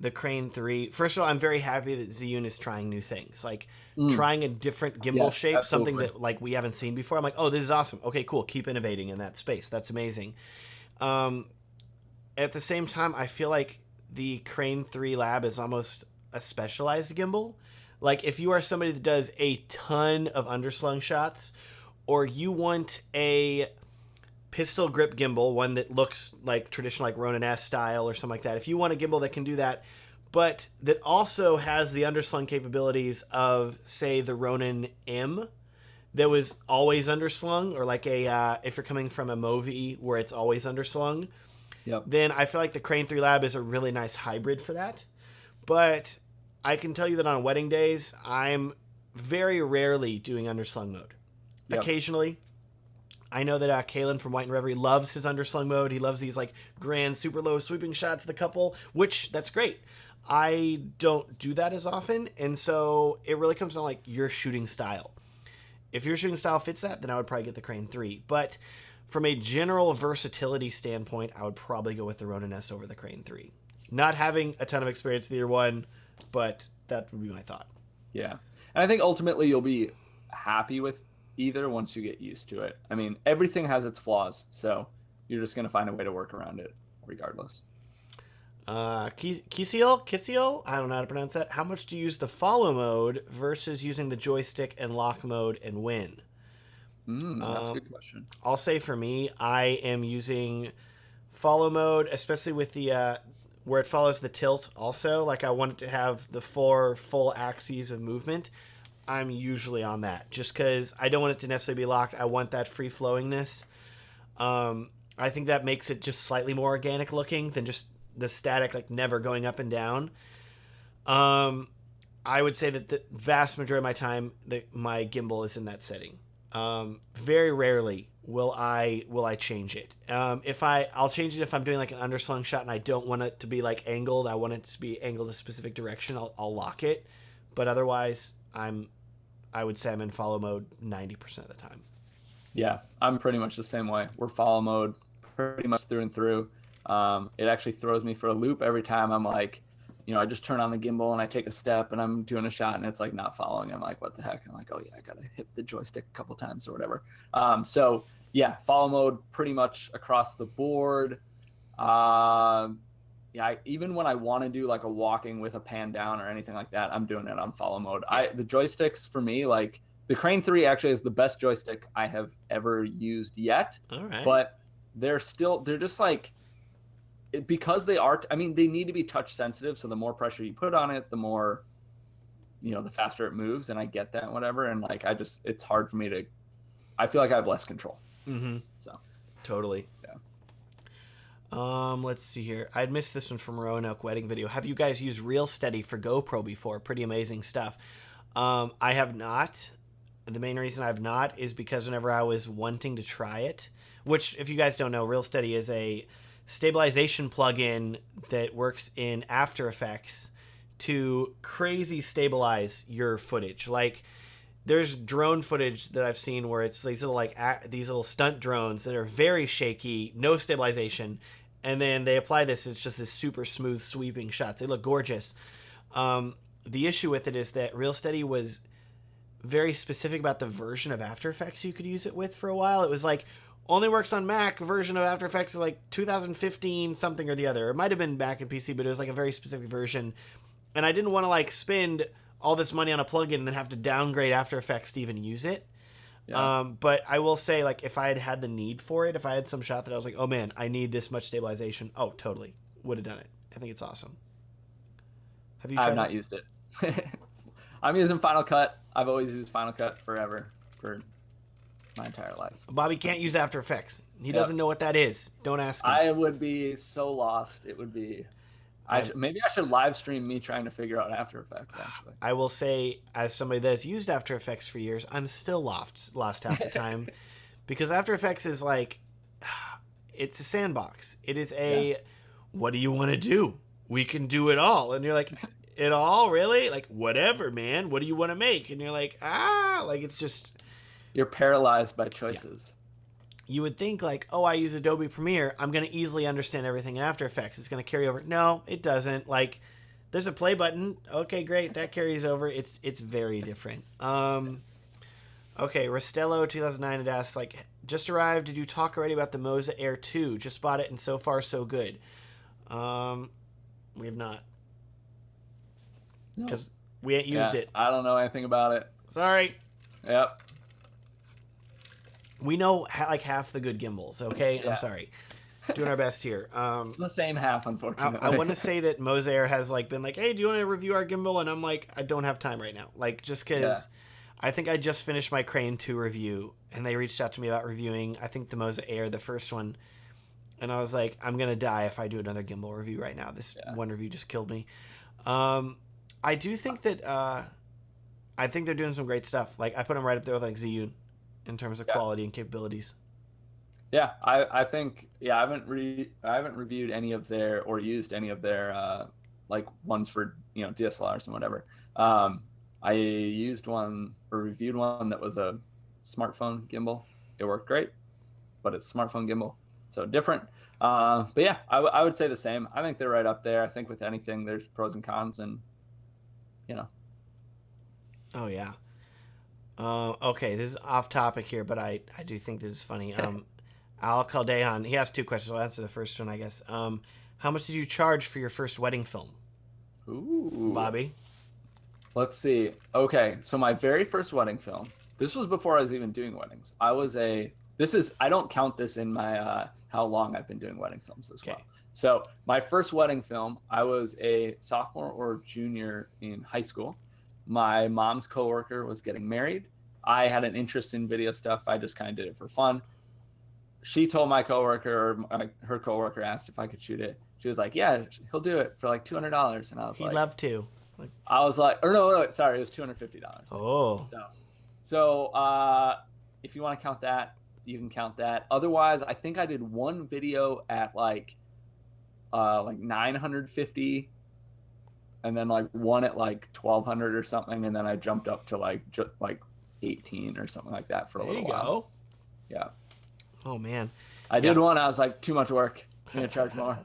the Crane 3, first of all, I'm very happy that Zhiyun is trying new things, like trying a different gimbal shape, absolutely. something that like we haven't seen before. I'm like, oh, this is awesome. Okay, cool. Keep innovating in that space. That's amazing. At the same time, I feel like the Crane 3 Lab is almost a specialized gimbal. Like if you are somebody that does a ton of underslung shots, or you want a pistol grip gimbal, one that looks like traditional, like Ronin S style or something like that. If you want a gimbal that can do that, but that also has the underslung capabilities of, say, the Ronin M that was always underslung, or like if you're coming from a Movi where it's always underslung, then I feel like the Crane 3 Lab is a really nice hybrid for that. But I can tell you that on wedding days, I'm very rarely doing underslung mode. Occasionally. I know that Kalen from White and Reverie loves his underslung mode. He loves these like grand, super low sweeping shots of the couple, which that's great. I don't do that as often, and so it really comes down to like your shooting style. If your shooting style fits that, then I would probably get the Crane 3. But from a general versatility standpoint, I would probably go with the Ronin S over the Crane 3. Not having a ton of experience with either one, but that would be my thought. Yeah. And I think ultimately you'll be happy with either once you get used to it. I mean, everything has its flaws, so you're just going to find a way to work around it regardless. Kisiel, I don't know how to pronounce that. How much do you use the follow mode versus using the joystick and lock mode, and when? That's a good question. I'll say for me, I am using follow mode, especially with the where it follows the tilt also. Like I want it to have the 4 full axes of movement. I'm usually on that just because I don't want it to necessarily be locked. I want that free flowingness. I think that makes it just slightly more organic looking than just the static, like never going up and down. I would say that the vast majority of my time, my gimbal is in that setting. Very rarely will I change it. I'll change it if I'm doing like an underslung shot and I don't want it to be like angled. I want it to be angled a specific direction. I'll lock it, but otherwise I would say I'm in follow mode 90% of the time. Yeah, I'm pretty much the same way. We're follow mode pretty much through and through. It actually throws me for a loop every time I'm like, I just turn on the gimbal and I take a step and I'm doing a shot and it's like not following. I'm like, what the heck? I'm like, oh yeah, I gotta hit the joystick a couple times or whatever. So yeah, follow mode pretty much across the board. Yeah, even when I want to do like a walking with a pan down or anything like that, I'm doing it on follow mode. The joysticks for me, like the Crane 3 actually is the best joystick I have ever used yet. All right. But they're just like, because they are, I mean, they need to be touch sensitive. So the more pressure you put on it, the more, the faster it moves. And I get that, whatever. And like, it's hard for me I feel like I have less control. Mm-hmm. So totally. Yeah. Let's see here. I'd missed this one from Roanoke wedding video. Have you guys used Real Steady for GoPro before? Pretty amazing stuff. I have not. The main reason I've not is because whenever I was wanting to try it, which if you guys don't know, Real Steady is a stabilization plugin that works in After Effects to crazy stabilize your footage. Like there's drone footage that I've seen where it's these little stunt drones that are very shaky, no stabilization, and then they apply this and it's just this super smooth sweeping shots. They look gorgeous. The issue with it is that Real Steady was very specific about the version of After Effects you could use it with for a while. It was like only works on Mac version of After Effects like 2015 something or the other. It might have been Mac and PC, but it was like a very specific version. And I didn't want to like spend all this money on a plugin and then have to downgrade After Effects to even use it. Yeah. But I will say, like, if I had the need for it, if I had some shot that I was like, oh man, I need this much stabilization, oh, totally would have done it. I think it's awesome. Have you tried I've not used it. I'm using Final Cut. I've always used Final Cut forever for my entire life. Bobby can't use After Effects. He doesn't know what that is. Don't ask him. I would be so lost. It would be. Maybe I should live stream me trying to figure out After Effects, actually. I will say, as somebody that's used After Effects for years, I'm still lost half the time. Because After Effects is like, it's a sandbox. It is what do you want to do? We can do it all. And you're like, it all? Really? Like, whatever, man. What do you want to make? And you're like, like it's just... You're paralyzed by choices. Yeah. You would think like, oh, I use Adobe Premiere, I'm going to easily understand everything in After Effects. It's going to carry over. No, it doesn't. Like, there's a play button. Okay, great. That carries over. It's very different. Okay, Rostello 2009 had asked, like, just arrived. Did you talk already about the Moza Air 2? Just bought it and so far so good. We have not. Because we ain't used it. I don't know anything about it. Sorry. Yep. We know like half the good gimbals, okay? Yeah. I'm sorry. Doing our best here. It's the same half, unfortunately. I want to say that Moza Air has like been like, hey, do you want to review our gimbal? And I'm like, I don't have time right now. Like, just because I think I just finished my Crane 2 review, and they reached out to me about reviewing, I think the Moza Air, the first one. And I was like, I'm going to die if I do another gimbal review right now. This one review just killed me. I do think that I think they're doing some great stuff. Like, I put them right up there with like Zhiyun in terms of quality and capabilities. Yeah, I think I haven't reviewed any of their or used any of their like ones for DSLRs and whatever. I used one or reviewed one that was a smartphone gimbal. It worked great, but it's a smartphone gimbal, so different. But yeah, I would say the same. I think they're right up there. I think with anything, there's pros and cons, and Oh yeah. Okay, this is off topic here, but I do think this is funny. Al Caldejon, he asked 2 questions. I'll answer the first one, I guess. How much did you charge for your first wedding film? Ooh. Bobby? Let's see. Okay, so my very first wedding film, this was before I was even doing weddings. I don't count this in my how long I've been doing wedding films as Okay. well. So my first wedding film, I was a sophomore or junior in high school. My mom's coworker was getting married. I had an interest in video stuff. I just kind of did it for fun. She told my coworker, or her coworker asked if I could shoot it. She was like, "Yeah, he'll do it for like $200." And I was He'd like, love to. I was like, or no, sorry, it was $250. Oh. So if you want to count that, you can count that. Otherwise, I think I did one video at like 950, and then like one at like 1200 or something, and then I jumped up to like 18 or something like that for a little while. Go. Yeah. Oh man. I did one. I was like, too much work. I'm gonna charge more.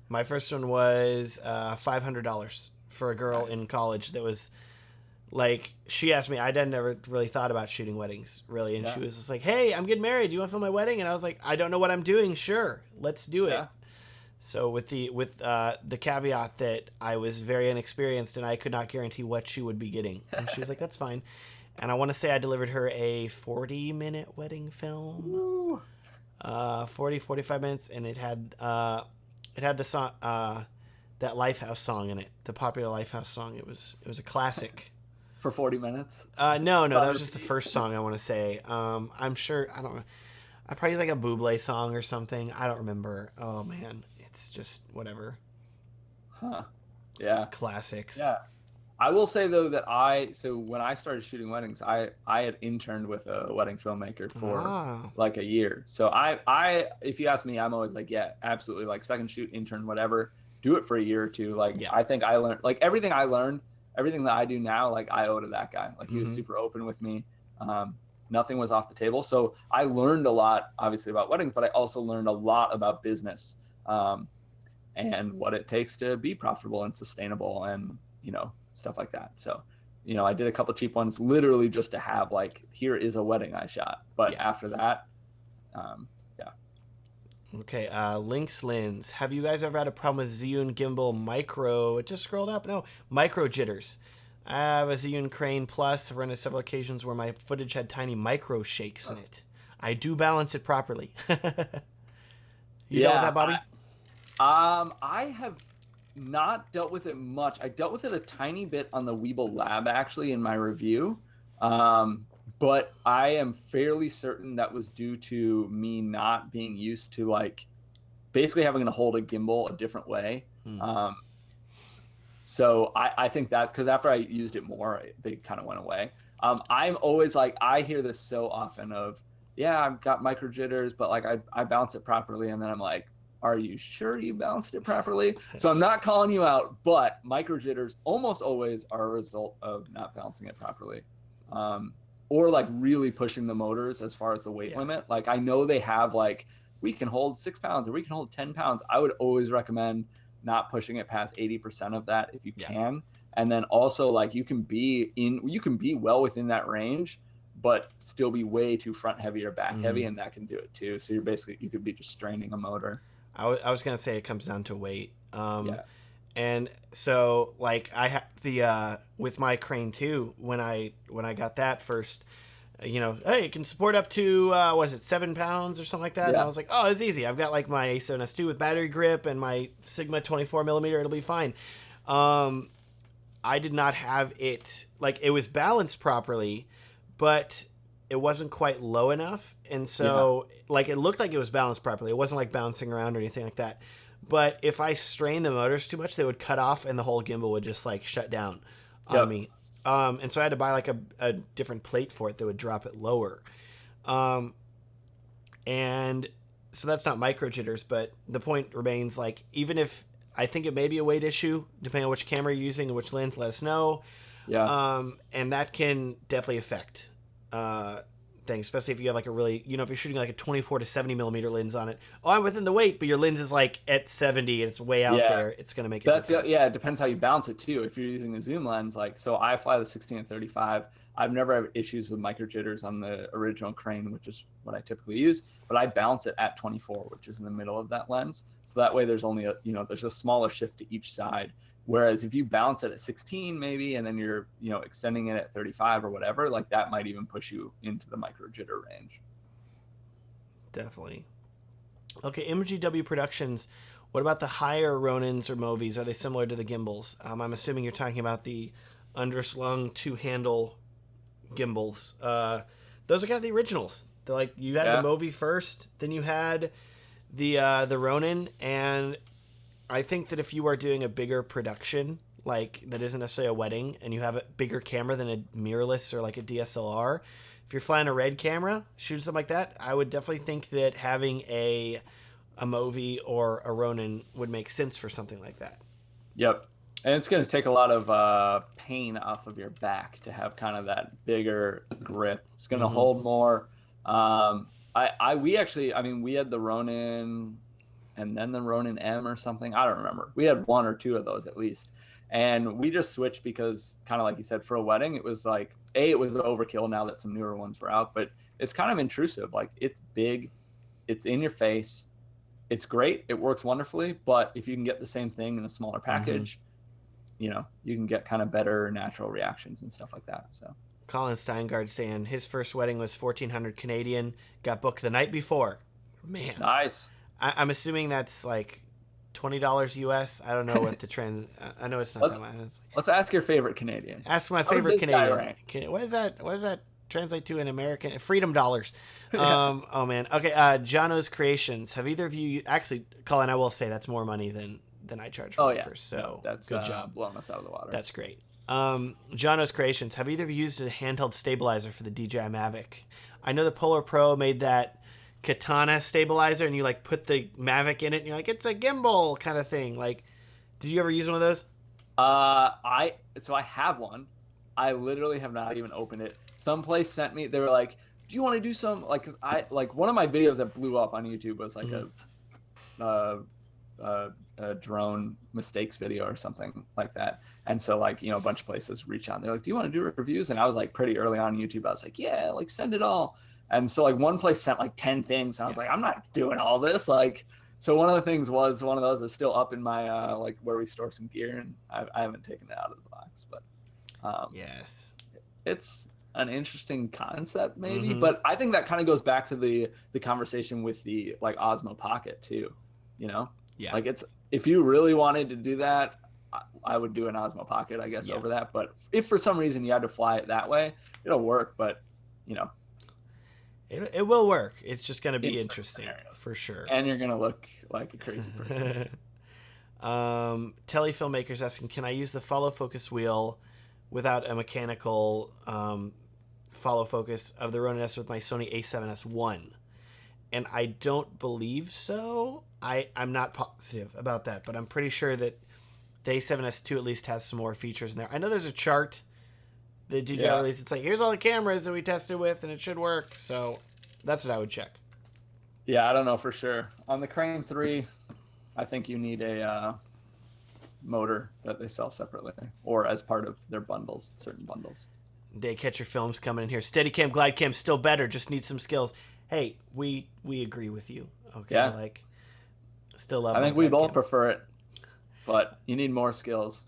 My first one was $500 for a girl in college that was like, she asked me, I'd never really thought about shooting weddings, really. And she was just like, "Hey, I'm getting married. Do you want to film my wedding?" And I was like, "I don't know what I'm doing. Sure, let's do it." Yeah. So with the caveat that I was very inexperienced and I could not guarantee what she would be getting. And she was like, "That's fine." And I want to say I delivered her a 40-minute wedding film. 45 minutes, and it had the song, that Lifehouse song in it, the popular Lifehouse song. It was a classic. For 40 minutes? No, that was just the first song, I want to say. I'm sure, I don't know. I probably like a Bublé song or something. I don't remember. Oh man, it's just whatever. Huh. Yeah. Classics. Yeah. I will say though that when I started shooting weddings, I had interned with a wedding filmmaker for like a year. So I if you ask me, I'm always like, yeah, absolutely, like second shoot, intern, whatever, do it for a year or two. Like I think I learned, like everything I learned, everything that I do now, like I owe to that guy. Like he was super open with me. Nothing was off the table. So I learned a lot, obviously, about weddings, but I also learned a lot about business and what it takes to be profitable and sustainable and, stuff like that. So, I did a couple cheap ones literally just to have like, here is a wedding I shot. But after that, Okay, Lynx Lens. Have you guys ever had a problem with Zhiyun Gimbal Micro? It just scrolled up. No, micro-jitters. I have a Zhiyun Crane Plus. I've run into several occasions where my footage had tiny micro shakes in it. I do balance it properly. You dealt with that, Bobby? I have not dealt with it much. I dealt with it a tiny bit on the Weeble Lab actually in my review. But I am fairly certain that was due to me not being used to like basically having to hold a gimbal a different way. So I think that's because after I used it more, they kind of went away. I'm always like, I hear this so often of, yeah, I've got micro jitters, but like I balance it properly. And then I'm like, are you sure you balanced it properly? So I'm not calling you out, but micro jitters almost always are a result of not balancing it properly. Or like really pushing the motors as far as the weight limit. Like I know they have like, we can hold 6 pounds or we can hold 10 pounds. I would always recommend not pushing it past 80% of that if you can. And then also like you can be well within that range, but still be way too front heavy or back heavy, and that can do it too. So you could be just straining a motor. I was gonna say it comes down to weight. And so like I have the with my Crane 2, when I got that first, hey, it can support up to 7 pounds or something like that. And I was like, oh, it's easy. I've got like my A7S2 with battery grip and my Sigma 24mm. It'll be fine. I did not have it, like it was balanced properly, but it wasn't quite low enough. And so like it looked like it was balanced properly. It wasn't like bouncing around or anything like that. But if I strained the motors too much, they would cut off and the whole gimbal would just like shut down on me. And so I had to buy like a different plate for it that would drop it lower. And so that's not micro jitters, but the point remains, like, even if I think it may be a weight issue, depending on which camera you're using and which lens, let us know. And that can definitely affect things, especially if you have like a really, if you're shooting like a 24 to 70mm lens on it. Oh, I'm within the weight, but your lens is like at 70 and it's way out there. It's going to make a difference. It depends how you balance it too. If you're using a zoom lens, like, so I fly the 16 and 35. I've never had issues with micro jitters on the original Crane, which is what I typically use, but I balance it at 24, which is in the middle of that lens. So that way there's only there's a smaller shift to each side. Whereas if you balance it at 16 maybe, and then you're, extending it at 35 or whatever, like that might even push you into the micro jitter range. Definitely. Okay, MGW Productions. What about the higher Ronins or Movies? Are they similar to the Gimbals? I'm assuming you're talking about the underslung two-handle gimbals. Those are kind of the originals. They're like you had the Movi first, then you had the Ronin, and I think that if you are doing a bigger production, like that isn't necessarily a wedding, and you have a bigger camera than a mirrorless or like a DSLR, if you're flying a red camera, shooting something like that, I would definitely think that having a Movi or a Ronin would make sense for something like that. Yep. And it's going to take a lot of pain off of your back to have kind of that bigger grip. It's going to hold more. We had the Ronin and then the Ronin M or something. I don't remember. We had one or two of those at least. And we just switched because, kind of like you said, for a wedding, it was like, it was overkill now that some newer ones were out, but it's kind of intrusive. Like, it's big, it's in your face, it's great, it works wonderfully, but if you can get the same thing in a smaller package, you know, you can get kind of better natural reactions and stuff like that. So Colin Steingard saying his first wedding was 1,400 Canadian, got booked the night before. Man. Nice. I'm assuming that's like $20 US. I don't know what the trend. I know it's not that much. Let's ask your favorite Canadian. Ask my favorite Canadian. What does that translate to in American? Freedom dollars. Oh man. Okay. Jono's Creations. Have either of you actually, Colin? I will say that's more money than I charge for my first. So no, that's good job. Blowing us out of the water. That's great. Jono's Creations. Have either of you used a handheld stabilizer for the DJI Mavic? I know the Polar Pro made that katana stabilizer, and you like put the Mavic in it, and you're like, it's a gimbal kind of thing. Like, did you ever use one of those? I have one. I literally have not even opened it. Someplace sent me. They were like, do you want to do some, like, because I, like, one of my videos that blew up on YouTube was like a drone mistakes video or something like that. And so, like, you know, a bunch of places reach out and they're like, do you want to do reviews? And I was like, pretty early on YouTube, I was like, yeah, like, send it all. And so, like, one place sent like 10 things. And I was like, I'm not doing all this. Like, so one of the things was, one of those is still up in my like where we store some gear, and I haven't taken it out of the box. But yes, it's an interesting concept maybe. But I think that kind of goes back to the conversation with the like Osmo Pocket too, you know? Yeah. Like, it's, if you really wanted to do that, I would do an Osmo Pocket, I guess, over that. But if for some reason you had to fly it that way, it'll work. But, you know, it will work. It's just going to be interesting for sure. And you're going to look like a crazy person. Telly Filmmaker's asking, can I use the follow focus wheel without a mechanical follow focus of the Ronin S with my Sony a7S1? And I don't believe so. I'm not positive about that, but I'm pretty sure that the A7S2 at least has some more features in there. I know there's a chart that DJI released. It's like, here's all the cameras that we tested with, and it should work. So that's what I would check. Yeah, I don't know for sure. On the Crane 3, I think you need a motor that they sell separately or as part of their bundles, certain bundles. Daycatcher Films coming in here. Steadicam, Glidecam, still better. Just need some skills. Hey, we agree with you. Okay, yeah. Like, still love. I think we both prefer it, but you need more skills.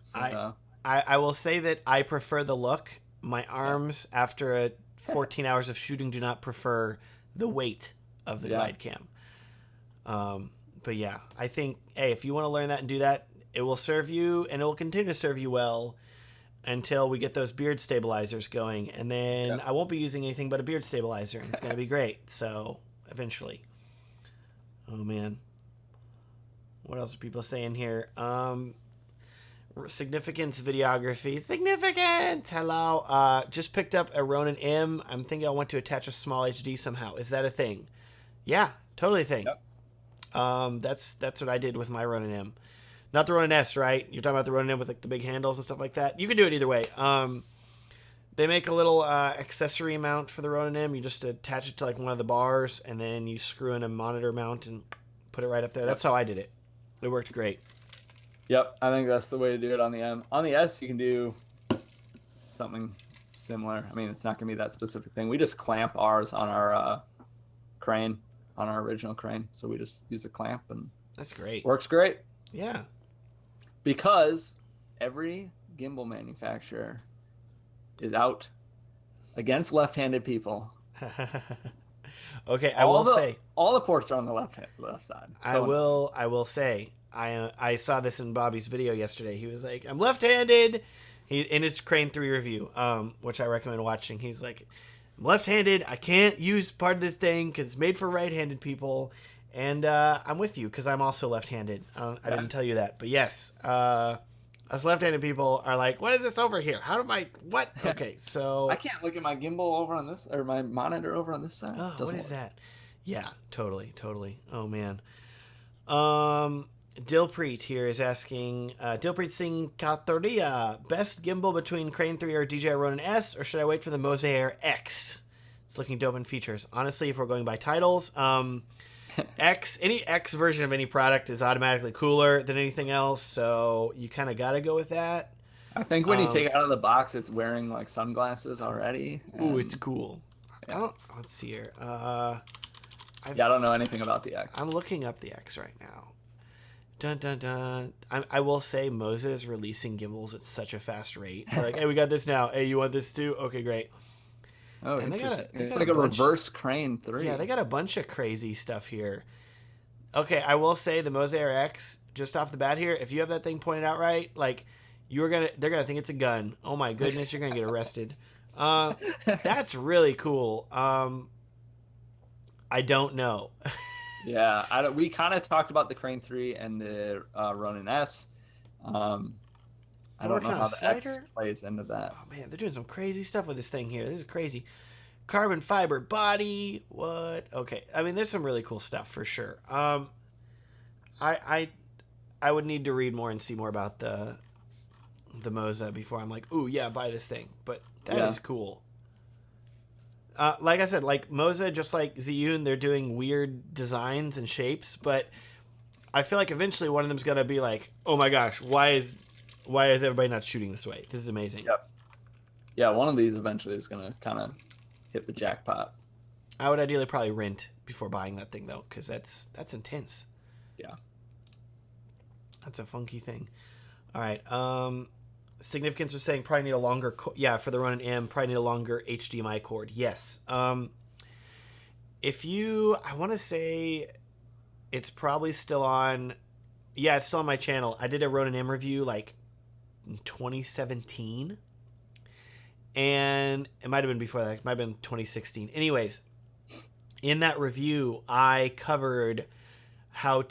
So, I will say that I prefer the look. My arms, after 14 hours of shooting, do not prefer the weight of the Glidecam. But yeah, I think, hey, if you want to learn that and do that, it will serve you, and it will continue to serve you well until we get those beard stabilizers going, and then I won't be using anything but a beard stabilizer, and it's going to be great. So eventually. Oh man, what else are people saying here? Significance videography. Significant. Hello. Just picked up a Ronin M. I'm thinking I want to attach a small HD somehow. Is that a thing? Yeah, totally a thing. Yep. That's what I did with my Ronin M. Not the Ronin S, right? You're talking about the Ronin M with like the big handles and stuff like that. You can do it either way. They make a little accessory mount for the Ronin M. You just attach it to like one of the bars, and then you screw in a monitor mount and put it right up there. That's how I did it. It worked great. Yep, I think that's the way to do it on the M. On the S, you can do something similar. I mean, it's not going to be that specific thing. We just clamp ours on our crane, on our original crane. So we just use a clamp, and that's great. Works great. Yeah. Because every gimbal manufacturer is out against left-handed people. Okay, I will say all the ports are on the left side. I will say I saw this in Bobby's video yesterday. He was like, "I'm left-handed." He in his Crane 3 review, which I recommend watching. He's like, "I'm left-handed. I can't use part of this thing because it's made for right-handed people." And I'm with you because I'm also left-handed. I didn't tell you that, but yes, us left-handed people are like, "What is this over here? How do I what?" Okay, so I can't look at my gimbal over on this, or my monitor over on this side. oh, what is that? Yeah, totally. Oh man. Dilpreet here is asking, Dilpreet Singh Katoria, best gimbal between Crane 3 or DJI Ronin S, or should I wait for the Mosair X? It's looking dope in features. Honestly, if we're going by titles, any X version of any product is automatically cooler than anything else, so you kind of got to go with that. I think when you take it out of the box, it's wearing like sunglasses already. Ooh, it's cool. Yeah. Let's see here. I don't know anything about the X. I'm looking up the X right now. Dun dun dun. I will say Mosa is releasing gimbals at such a fast rate. They're like, hey, we got this now. Hey, you want this too? Okay, great. Oh, and interesting. It's like a reverse Crane 3. Yeah, they got a bunch of crazy stuff here. Okay, I will say the Mosair X, just off the bat here, if you have that thing pointed out right, like they're gonna think it's a gun. Oh my goodness, you're gonna get arrested. That's really cool. I don't know. Yeah, we kind of talked about the Crane 3 and the Ronin S. I don't know how the X plays into that. Oh man, they're doing some crazy stuff with this thing here. This is crazy. Carbon fiber body. What? Okay. I mean, there's some really cool stuff for sure. I would need to read more and see more about the Mosa before I'm like, ooh yeah, buy this thing. But that is cool. Like I said, like Mosa, just like Zhiyun, they're doing weird designs and shapes, but I feel like eventually one of them's gonna be like, oh my gosh, why is everybody not shooting this way? This is amazing. Yep. Yeah, one of these eventually is gonna kind of hit the jackpot. I would ideally probably rent before buying that thing though, because that's intense. Yeah. That's a funky thing. All right. Significance was saying probably need a longer for the Ronin M, probably need a longer HDMI cord. Yes. I want to say it's probably still on. Yeah, it's still on my channel. I did a Ronin M review like in 2017, and it might have been before that. It might have been 2016. Anyways, in that review, I covered how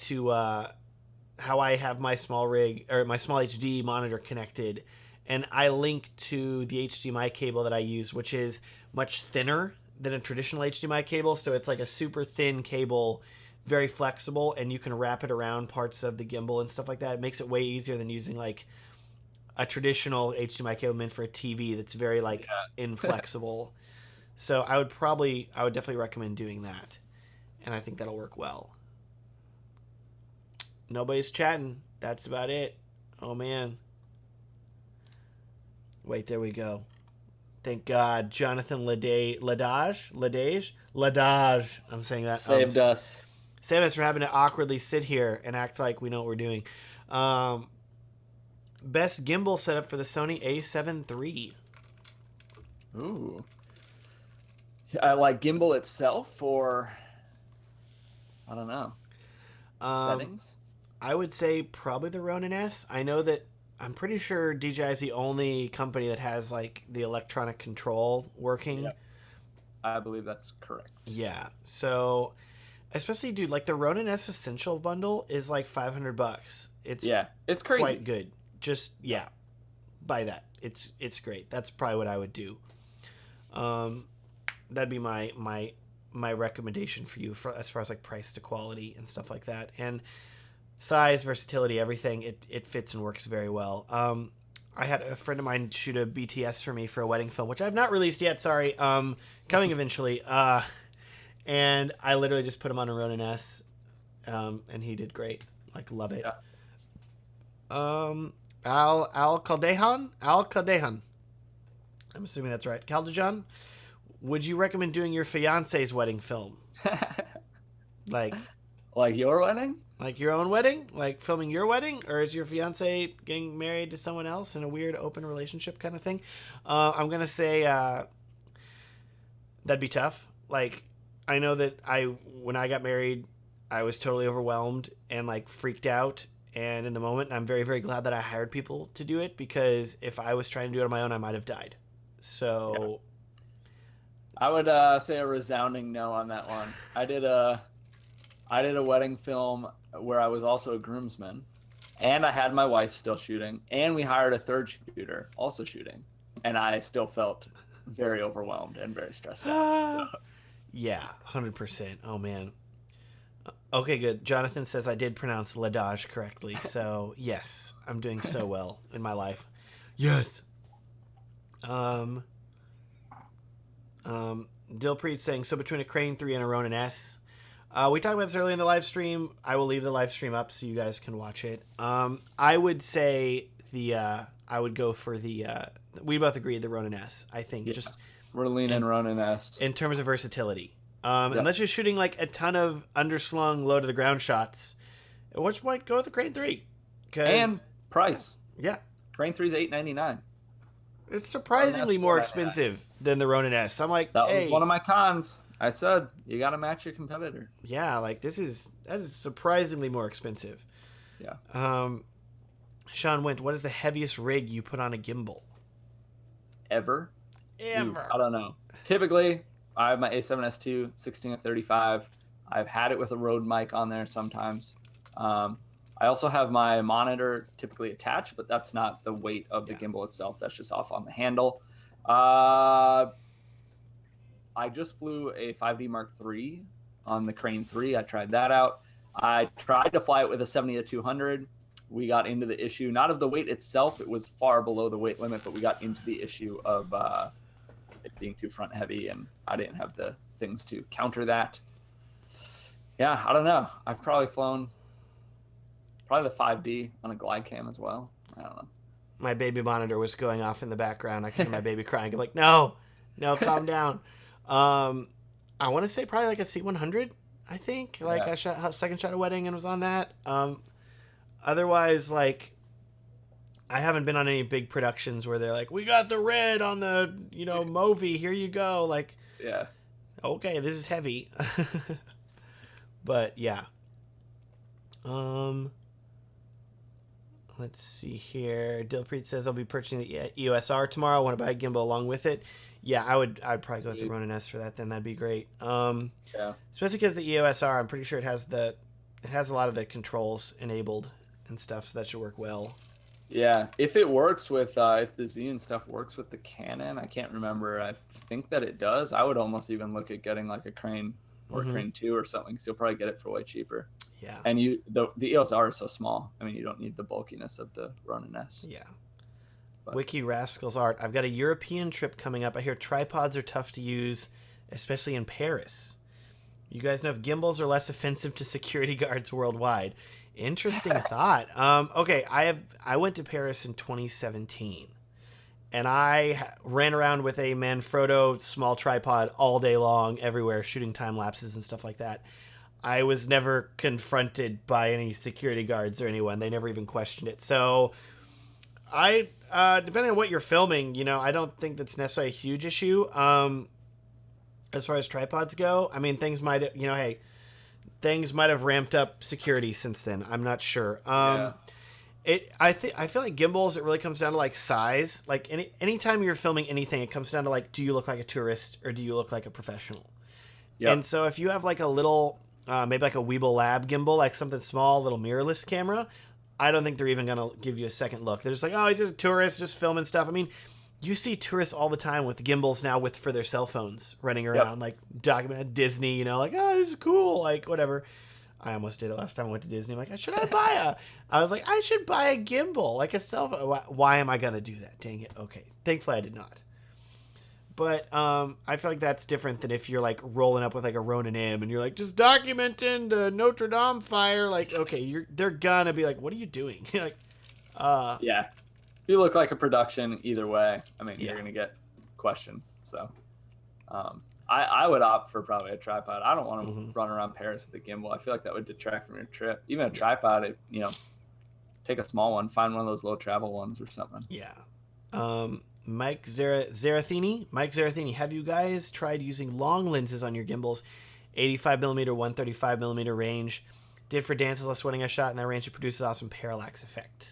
I have my small rig or my small HD monitor connected, and I link to the HDMI cable that I use, which is much thinner than a traditional HDMI cable. So it's like a super thin cable, very flexible, and you can wrap it around parts of the gimbal and stuff like that. It makes it way easier than using like a traditional HDMI cable meant for a TV that's very like inflexible. So I would definitely recommend doing that, and I think that'll work well. Nobody's chatting. That's about it. Oh man. Wait, there we go. Thank God. Jonathan Ladage. I'm saying that. Saved us. Saved us from having to awkwardly sit here and act like we know what we're doing. Best gimbal setup for the Sony A7 III. Ooh. Like gimbal itself, or I don't know. Settings? I would say probably the Ronin S. I know that I'm pretty sure DJI is the only company that has like the electronic control working. Yep. I believe that's correct. Yeah. So, especially dude, like the Ronin S Essential bundle is like $500. It's crazy. Quite good. Just buy that. It's great. That's probably what I would do. That'd be my recommendation for you as far as like price to quality and stuff like that, and size, versatility, everything. It fits and works very well. I had a friend of mine shoot a BTS for me for a wedding film, which I've not released yet. Sorry, coming eventually. And I literally just put him on a Ronin S, and he did great. Like, love it. Yeah. Al Caldejan. I'm assuming that's right. Caldejan. Would you recommend doing your fiance's wedding film? Like your wedding? Like your own wedding? Like filming your wedding? Or is your fiance getting married to someone else in a weird open relationship kind of thing? I'm going to say that'd be tough. Like, I know that when I got married, I was totally overwhelmed and like freaked out. And in the moment, I'm very, very glad that I hired people to do it, because if I was trying to do it on my own, I might have died. So I would say a resounding no on that one. I did a wedding film where I was also a groomsman, and I had my wife still shooting, and we hired a third shooter also shooting, and I still felt very overwhelmed and very stressed out. So. Yeah, 100%. Oh man. Okay, good. Jonathan says I did pronounce Ladage correctly, so yes, I'm doing so well in my life. Yes. Dilpreet saying, so between a Crane 3 and a Ronin S. We talked about this earlier in the live stream. I will leave the live stream up so you guys can watch it. I would say I would go for we both agreed the Ronin S. I think just we're leaning Ronin S in terms of versatility. Unless you're shooting like a ton of underslung low to the ground shots, at which point go with the Crane 3. And price. Yeah. Crane 3 is $899. It's surprisingly more expensive than the Ronin S. I'm like, that was one of my cons. I said you got to match your competitor. Yeah, like that is surprisingly more expensive. Yeah. Sean Wint, what is the heaviest rig you put on a gimbal? Ever? I don't know. Typically, I have my A7S II 16-35. I've had it with a Rode mic on there sometimes. I also have my monitor typically attached, but that's not the weight of the gimbal itself. That's just off on the handle. I just flew a 5D Mark III on the Crane 3. I tried that out. I tried to fly it with a 70-200. We got into the issue, not of the weight itself. It was far below the weight limit, but we got into the issue of it being too front heavy, and I didn't have the things to counter that. Yeah, I don't know. I've probably flown the 5D on a Glidecam as well. I don't know. My baby monitor was going off in the background. I could hear my baby crying. I'm like, no, calm down. I want to say probably like a C100, I think. Like I shot second shot a wedding and was on that. Otherwise, like, I haven't been on any big productions where they're like, we got the red on the, Movi, here you go. Like, yeah. Okay, this is heavy. But yeah. Let's see here. Dilpreet says I'll be purchasing the EOS R tomorrow. I want to buy a gimbal along with it. Yeah, I'd probably go with the Ronin S for that. Then that'd be great. Yeah. Especially because the EOS R, I'm pretty sure it has a lot of the controls enabled and stuff, so that should work well. Yeah, if it works with if the Z and stuff works with the Canon, I can't remember. I think that it does. I would almost even look at getting like a Crane or Crane 2 or something, because you'll probably get it for way cheaper. Yeah. And the EOS R is so small. I mean, you don't need the bulkiness of the Ronin S. Yeah. But. Wiki Rascals Art. I've got a European trip coming up. I hear tripods are tough to use, especially in Paris. You guys know if gimbals are less offensive to security guards worldwide. Interesting thought. Okay, I went to Paris in 2017, and I ran around with a Manfrotto small tripod all day long, everywhere, shooting time lapses and stuff like that. I was never confronted by any security guards or anyone. They never even questioned it. So, depending on what you're filming, I don't think that's necessarily a huge issue. As far as tripods go, I mean, things might have ramped up security since then. I'm not sure. I feel like gimbals, it really comes down to like size. Like anytime you're filming anything, it comes down to like, do you look like a tourist or do you look like a professional? Yep. And so if you have like a little, maybe like a Weeble Lab gimbal, like something small, little mirrorless camera, I don't think they're even going to give you a second look. They're just like, oh, he's just a tourist, just filming stuff. I mean, you see tourists all the time with gimbals now for their cell phones running around, like documenting Disney, like, oh, this is cool, like whatever. I almost did it last time I went to Disney. I'm like, I should buy a gimbal, like a cell phone. Why am I going to do that? Dang it. Okay. Thankfully I did not. But I feel like that's different than if you're like rolling up with like a Ronin M and you're like just documenting the Notre Dame fire. Like, okay, they're gonna be like, what are you doing? You're like, yeah. If you look like a production, either way, I mean, you're gonna get questioned. So, I would opt for probably a tripod. I don't want to run around Paris with a gimbal. I feel like that would detract from your trip. Even a tripod, take a small one, find one of those low travel ones or something. Yeah. Mike Zarathini, have you guys tried using long lenses on your gimbals? 85 millimeter, 135 millimeter range. Did for dances less wedding I shot in that range. It produces awesome parallax effect.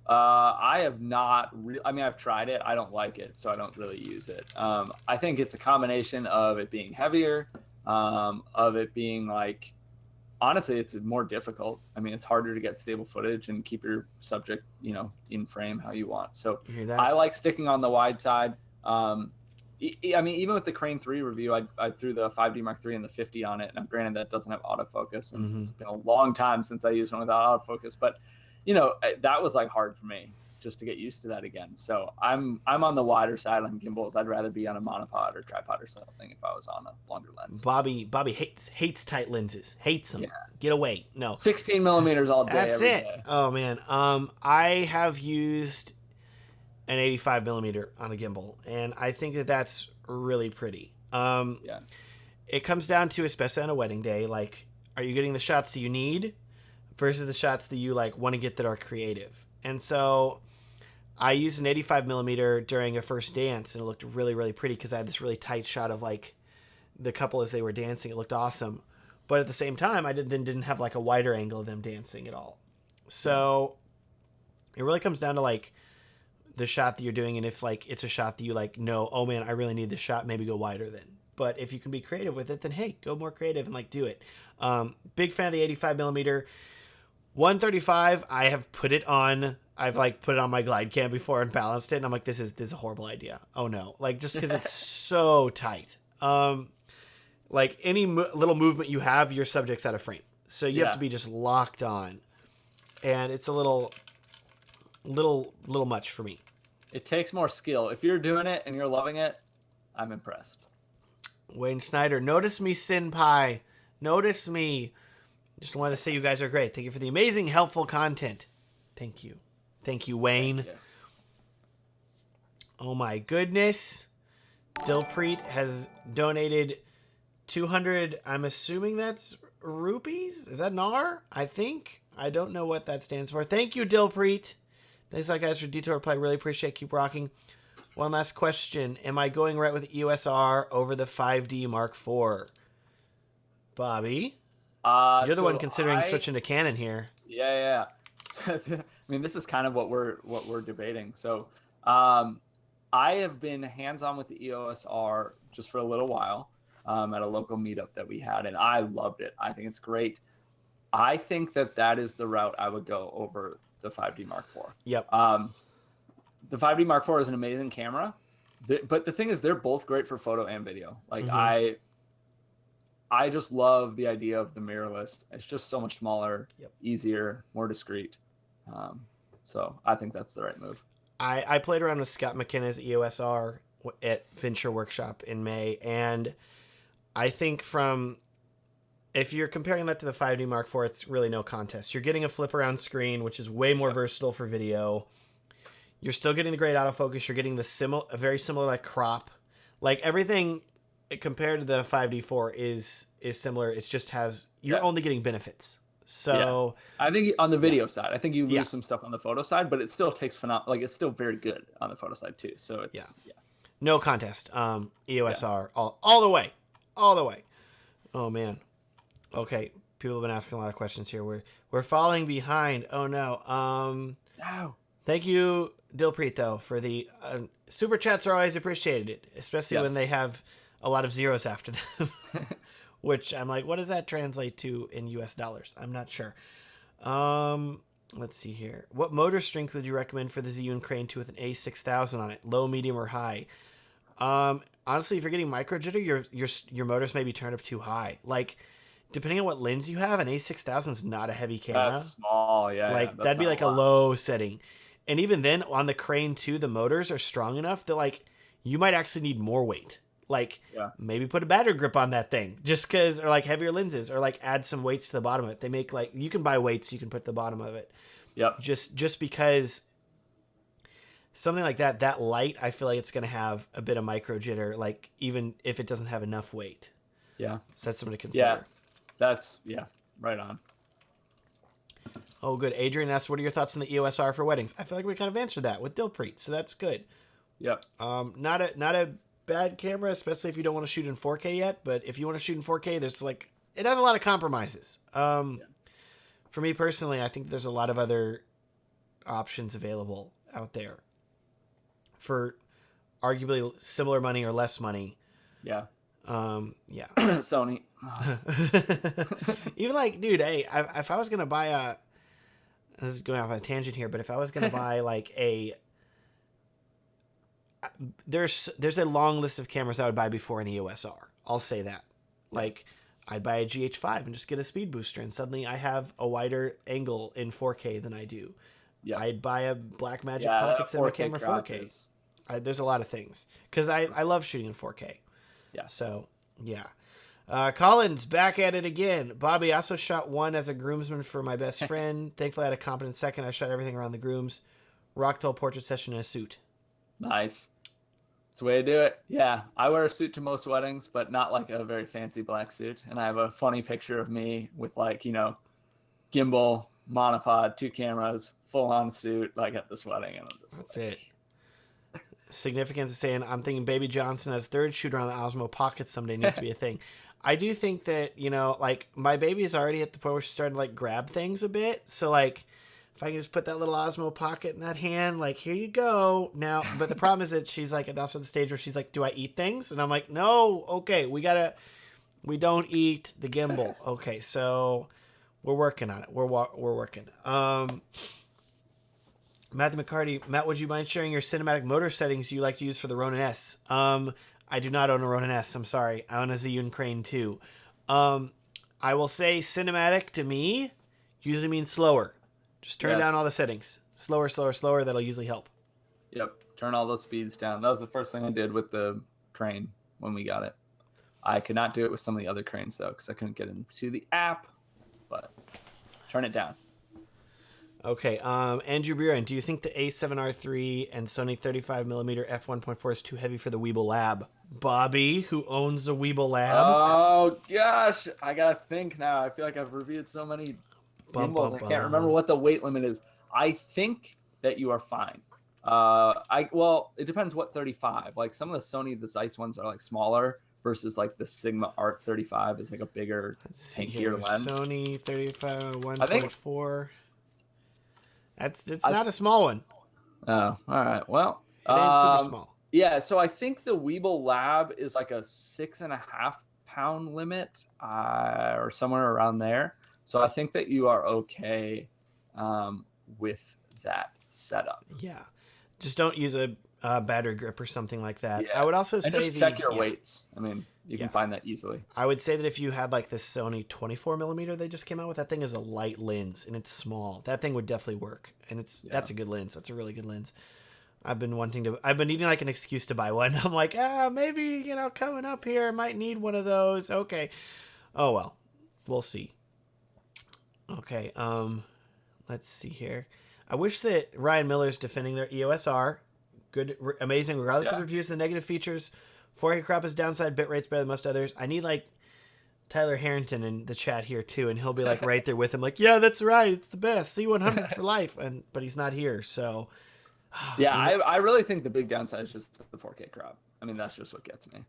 I have not I mean, I've tried it. I don't like it, so I don't really use it. I think it's a combination of it being heavier, of it being like, honestly, it's more difficult. I mean, it's harder to get stable footage and keep your subject, you know, in frame how you want. So I like sticking on the wide side. I mean, even with the Crane 3 review, I threw the 5D Mark III and the 50 on it. Now, granted, that doesn't have autofocus, and it's been a long time since I used one without autofocus. But, you know, that was like hard for me just to get used to that again. So I'm on the wider side on gimbals. I'd rather be on a monopod or tripod or something if I was on a longer lens. Bobby hates tight lenses. Hates them. Yeah. Get away. No. 16 millimeters all day. That's it. Day. Oh man. I have used an 85 millimeter on a gimbal, and I think that that's really pretty. Yeah. It comes down to, especially on a wedding day, like, are you getting the shots that you need versus the shots that you like want to get that are creative? And so I used an 85 millimeter during a first dance, and it looked really, really pretty because I had this really tight shot of like the couple as they were dancing. It looked awesome. But at the same time, I didn't have like a wider angle of them dancing at all. So it really comes down to like the shot that you're doing, and if like it's a shot that you like know, oh man, I really need this shot, maybe go wider then. But if you can be creative with it, then hey, go more creative and like do it. Big fan of the 85 millimeter. 135, I have put it on. I've like put it on my Glidecam before and balanced it, and I'm like, this is a horrible idea. Oh no, like just because it's so tight. Like any little movement you have, your subject's out of frame, so you have to be just locked on, and it's a little much for me. It takes more skill. If you're doing it and you're loving it, I'm impressed. Wayne Snyder, notice me, Senpai. Notice me. Just wanted to say you guys are great. Thank you for the amazing, helpful content. Thank you. Thank you, Wayne. Thank you. Oh my goodness. Dilpreet has donated 200, I'm assuming that's rupees? Is that NAR? I think. I don't know what that stands for. Thank you, Dilpreet. Thanks a lot, guys, for detailed reply. Really appreciate it. Keep rocking. One last question. Am I going right with EOS R over the 5D Mark IV? Bobby? You're the one considering switching to Canon here. Yeah. I mean, this is kind of what we're debating. So I have been hands-on with the EOS R just for a little while at a local meetup that we had, and I loved it. I think it's great. I think that is the route I would go over the 5D Mark IV. Yep. The 5D Mark IV is an amazing camera, but the thing is, they're both great for photo and video. Like I just love the idea of the mirrorless. It's just so much smaller, easier, more discreet. So I think that's the right move. I played around with Scott McKenna's EOS R at Venture Workshop in May, and I think if you're comparing that to the 5D Mark IV, it's really no contest. You're getting a flip around screen, which is way more versatile for video. You're still getting the great autofocus. You're getting a very similar like crop. Like everything compared to the 5D4 is similar. It just has, you're only getting benefits. So I think on the video side, I think you lose some stuff on the photo side, but it still takes it's still very good on the photo side too. So it's no contest. EOS R all the way. Oh man. Okay, people have been asking a lot of questions here. We're falling behind. Oh no. No. Thank you, Dilpreet, though, for the super chats are always appreciated, especially when they have a lot of zeros after them. Which I'm like, what does that translate to in US dollars? I'm not sure. Let's see here. What motor strength would you recommend for the Zhiyun Crane 2 with an A6000 on it? Low, medium, or high? Honestly, if you're getting micro jitter, your motors may be turned up too high. Like, depending on what lens you have, an A6000 is not a heavy camera. That's small, Like, that'd be like a low setting. And even then, on the Crane 2, the motors are strong enough that, like, you might actually need more weight. Like, maybe put a battery grip on that thing, just because, or like heavier lenses, or like add some weights to the bottom of it. They make like, you can buy weights you can put at the bottom of it. Yep. Just because something like that light, I feel like it's going to have a bit of micro jitter, like even if it doesn't have enough weight. Yeah. So that's something to consider. Yeah. That's, right on. Oh, good. Adrian asked, what are your thoughts on the EOS R for weddings? I feel like we kind of answered that with Dilpreet, so that's good. Yep. Not a bad camera, especially if you don't want to shoot in 4K yet. But if you want to shoot in 4K, there's like, it has a lot of compromises. For me personally, I think there's a lot of other options available out there for arguably similar money or less money. Yeah. Yeah. Sony. Even like, dude, hey, if I was gonna buy this is going off on a tangent here, but if I was gonna buy like there's a long list of cameras I would buy before an EOS R. I'll say that. Like, I'd buy a GH5 and just get a speed booster, and suddenly I have a wider angle in 4K than I do. Yeah. I'd buy a Blackmagic Pocket Cinema camera 4K. There's a lot of things because I love shooting in 4K. Yeah. So, yeah. Collins back at it again. Bobby, I also shot one as a groomsman for my best friend. Thankfully, I had a competent second. I shot everything around the grooms. Rocked whole portrait session in a suit. Nice. It's the way to do it. Yeah. I wear a suit to most weddings, but not like a very fancy black suit. And I have a funny picture of me with like, gimbal, monopod, 2 cameras, full on suit, like at this wedding. And I'm just That's it. Significance is saying, I'm thinking Baby Johnson as third shooter on the Osmo Pocket someday needs to be a thing. I do think that, like my baby is already at the point where she's starting to like grab things a bit. So like, if I can just put that little Osmo Pocket in that hand, like, here you go. Now, but the problem is that she's like, that's the stage where she's like, do I eat things? And I'm like, no, okay, we don't eat the gimbal. Okay, so we're working on it. We're working. Matthew McCarty, Matt, would you mind sharing your cinematic motor settings you like to use for the Ronin S? I do not own a Ronin S. I'm sorry. I own a Zhiyun Crane 2. I will say cinematic to me usually means slower. Just turn down all the settings. Slower. That'll usually help. Yep. Turn all those speeds down. That was the first thing I did with the Crane when we got it. I could not do it with some of the other cranes, though, because I couldn't get into the app. But turn it down. Okay, Andrew Buren, do you think the A7R3 and Sony 35mm f1.4 is too heavy for the Weeble Lab? Bobby, who owns a Weeble Lab. Oh, gosh. I got to think now. I feel like I've reviewed so many gimbals. I can't remember what the weight limit is. I think that you are fine. Well, it depends what 35. Like some of the Sony, the Zeiss ones are like smaller versus like the Sigma Art 35 is like a bigger, tankier lens. Sony 35 1.4. It's not a small one. Oh, all right. Well, it is super small. Yeah, so I think the Weeble Lab is like a 6.5 pound limit, or somewhere around there. So I think that you are okay with that setup. Yeah, just don't use a battery grip or something like that. Yeah. I would also say just check your weights. I mean, you can find that easily. I would say that if you had like this Sony 24mm they just came out with, that thing is a light lens and it's small. That thing would definitely work, and that's a good lens. That's a really good lens. I've been needing like an excuse to buy one. I'm like, maybe coming up here I might need one of those. Okay, oh well, we'll see. Okay, let's see here. I wish that Ryan Miller's defending their EOS R. Good, amazing, regardless of reviews and the negative features. 4K crop is downside, bitrate's better than most others. I need like Tyler Harrington in the chat here too, and he'll be like right there with him, like, yeah, that's right, it's the best, C100 for life, but he's not here, so. Yeah, I really think the big downside is just the 4K crop. I mean, that's just what gets me.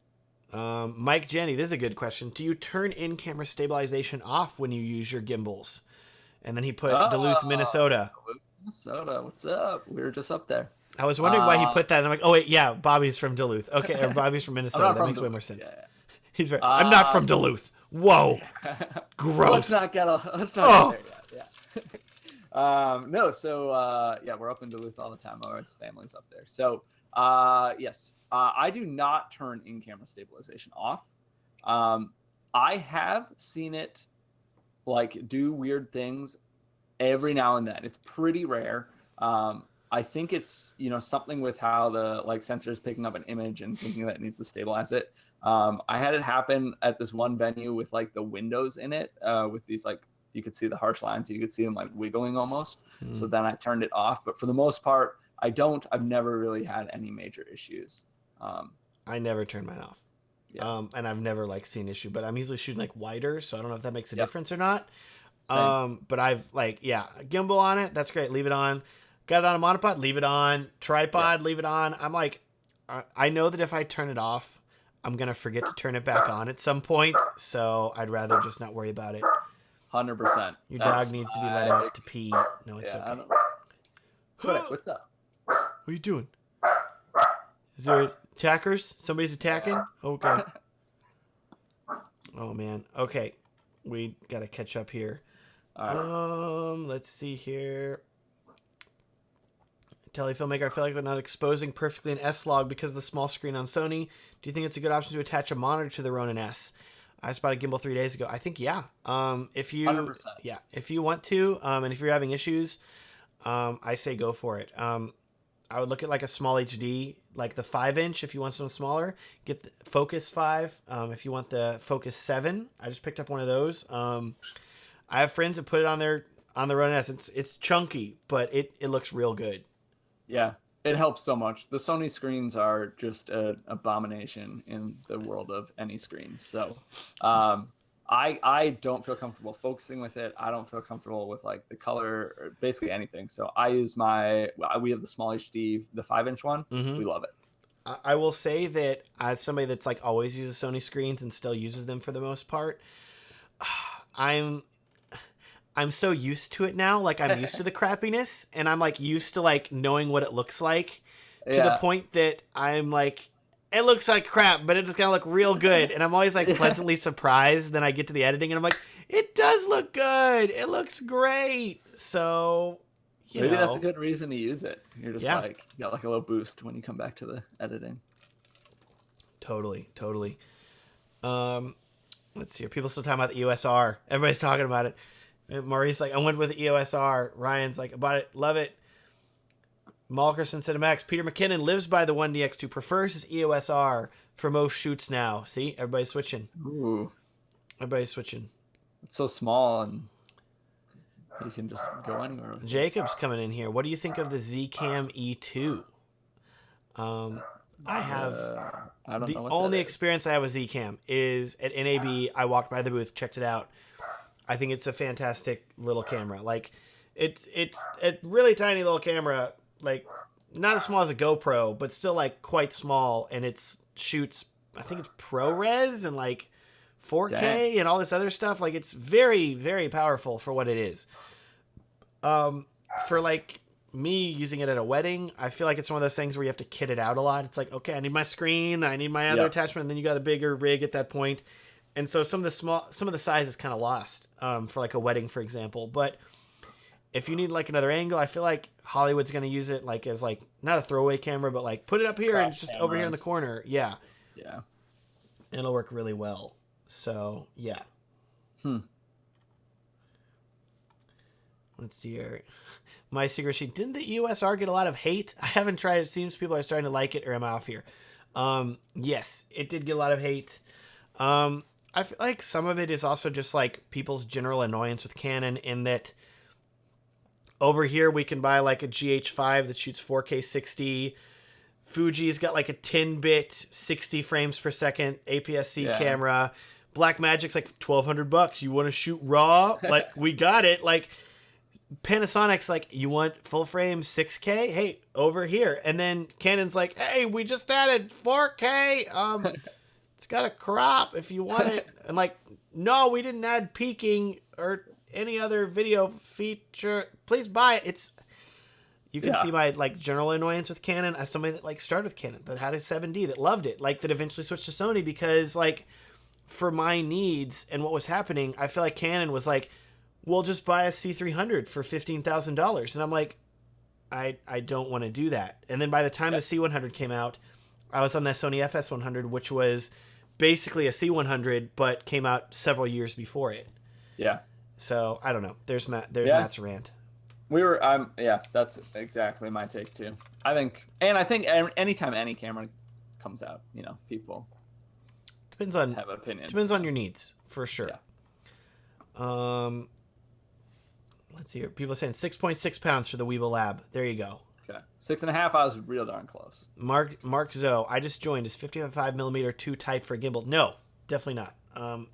Mike Jenny, this is a good question. Do you turn in-camera stabilization off when you use your gimbals? And then he put Duluth, Minnesota. Minnesota, what's up? We were just up there. I was wondering why he put that. And I'm like, oh wait, yeah, Bobby's from Duluth. Okay, or Bobby's from Minnesota. That makes way more sense. Yeah. He's very. I'm not from Duluth. Whoa, gross. Let's not get there yet. Yeah. No, so we're up in Duluth all the time. Our family's up there. So yes, I do not turn in-camera stabilization off. I have seen it like do weird things every now and then. It's pretty rare. I think it's, something with how the sensor is picking up an image and thinking that it needs to stabilize it. I had it happen at this one venue with the windows in it, with these you could see the harsh lines, you could see them wiggling almost. So then I turned it off. But for the most part, I've never really had any major issues. I never turn mine off. Yeah. And I've never seen an issue, but I'm usually shooting wider, so I don't know if that makes a difference or not. Same. But I've gimbal on it. That's great. Leave it on. Got it on a monopod, leave it on. Tripod, leave it on. I'm I know that if I turn it off, I'm gonna forget to turn it back on at some point. So I'd rather just not worry about it. 100%. Your dog needs to be let out to pee. No, it's yeah, okay. What's up? What are you doing? Is there attackers? Somebody's attacking? Okay. Oh man. Okay. We gotta catch up here. Right. Let's see here. Filmmaker, I feel like we're not exposing perfectly an S-Log because of the small screen on Sony. Do you think it's a good option to attach a monitor to the Ronin S? I just bought a gimbal 3 days ago. I think yeah. If you 100%. Yeah, if you want to, and if you're having issues, I say go for it. I would look at like a small HD, like the 5-inch if you want something smaller. Get the Focus 5. If you want the Focus 7, I just picked up one of those. I have friends that put it on the Ronin S. It's chunky, but it looks real good. Yeah, it helps so much. The Sony screens are just an abomination in the world of any screens. So I don't feel comfortable focusing with it. I don't feel comfortable with like the color or basically anything. So I use we have the small HD, the 5-inch one. Mm-hmm. We love it. I will say that as somebody that's like always uses Sony screens and still uses them for the most part, I'm so used to it now. Like I'm used to the crappiness, and I'm like used to like knowing what it looks like to the point that I'm like, it looks like crap, but it just gonna look real good. And I'm always like pleasantly surprised. Then I get to the editing and I'm like, it does look good. It looks great. So, maybe that's a good reason to use it. You're just like, you got like a little boost when you come back to the editing. Totally. Let's see. Are people still talking about the EOS R? Everybody's talking about it. Maurice like, I went with the EOS R. Ryan's like, about it, love it. Malkerson Cinematics. Peter McKinnon lives by the 1DX2, prefers his EOS R for most shoots now. See, everybody's switching. Ooh, everybody's switching. It's so small and you can just go anywhere with Jacob's coming in here. What do you think of the Zcam E2? I have I don't know what only experience I have with Zcam is at NAB. I walked by the booth, checked it out. I think it's a fantastic little camera. Like, it's a really tiny little camera, like not as small as a GoPro, but still like quite small, and it shoots. I think it's ProRes and like 4K and all this other stuff. Like, it's very, very powerful for what it is. For like me using it at a wedding, I feel like it's one of those things where you have to kit it out a lot. It's like, okay, I need my screen, I need my other attachment, and then you got a bigger rig at that point. And so some of the size is kind of lost for like a wedding, for example. But if you need like another angle, I feel like Hollywood's going to use it like as like not a throwaway camera, but like put it up here and it's just over here in the corner. Yeah. It'll work really well. So yeah. Let's see here. My secret sheet. Didn't the EOS R get a lot of hate? I haven't tried. It seems people are starting to like it, or am I off here? Yes, it did get a lot of hate. I feel like some of it is also just like people's general annoyance with Canon, in that over here we can buy like a GH5 that shoots 4K 60. Fuji's got like a 10-bit 60 frames per second APS-C camera. Blackmagic's like $1,200. You want to shoot RAW? Like, we got it. Like, Panasonic's like, you want full frame 6K? Hey, over here. And then Canon's like, hey, we just added 4K. It's got a crop if you want it. And like, no, we didn't add peaking or any other video feature. Please buy it. You can see my like general annoyance with Canon as somebody that like started with Canon, that had a 7D, that loved it, like that eventually switched to Sony because like for my needs and what was happening, I feel like Canon was like, we'll just buy a C300 for $15,000. And I'm like, I don't want to do that. And then by the time the C100 came out, I was on that Sony FS100, which was basically a C100, but came out several years before it. Yeah. So I don't know. There's Matt's rant. That's exactly my take too. I think anytime any camera comes out, people have opinions. Depends on your needs, for sure. Yeah. Let's see here. People are saying 6.6 pounds for the Weeble Lab. There you go. Okay. 6.5, I was real darn close. Mark Zoe, I just joined. Is 55mm too tight for a gimbal? No, definitely not.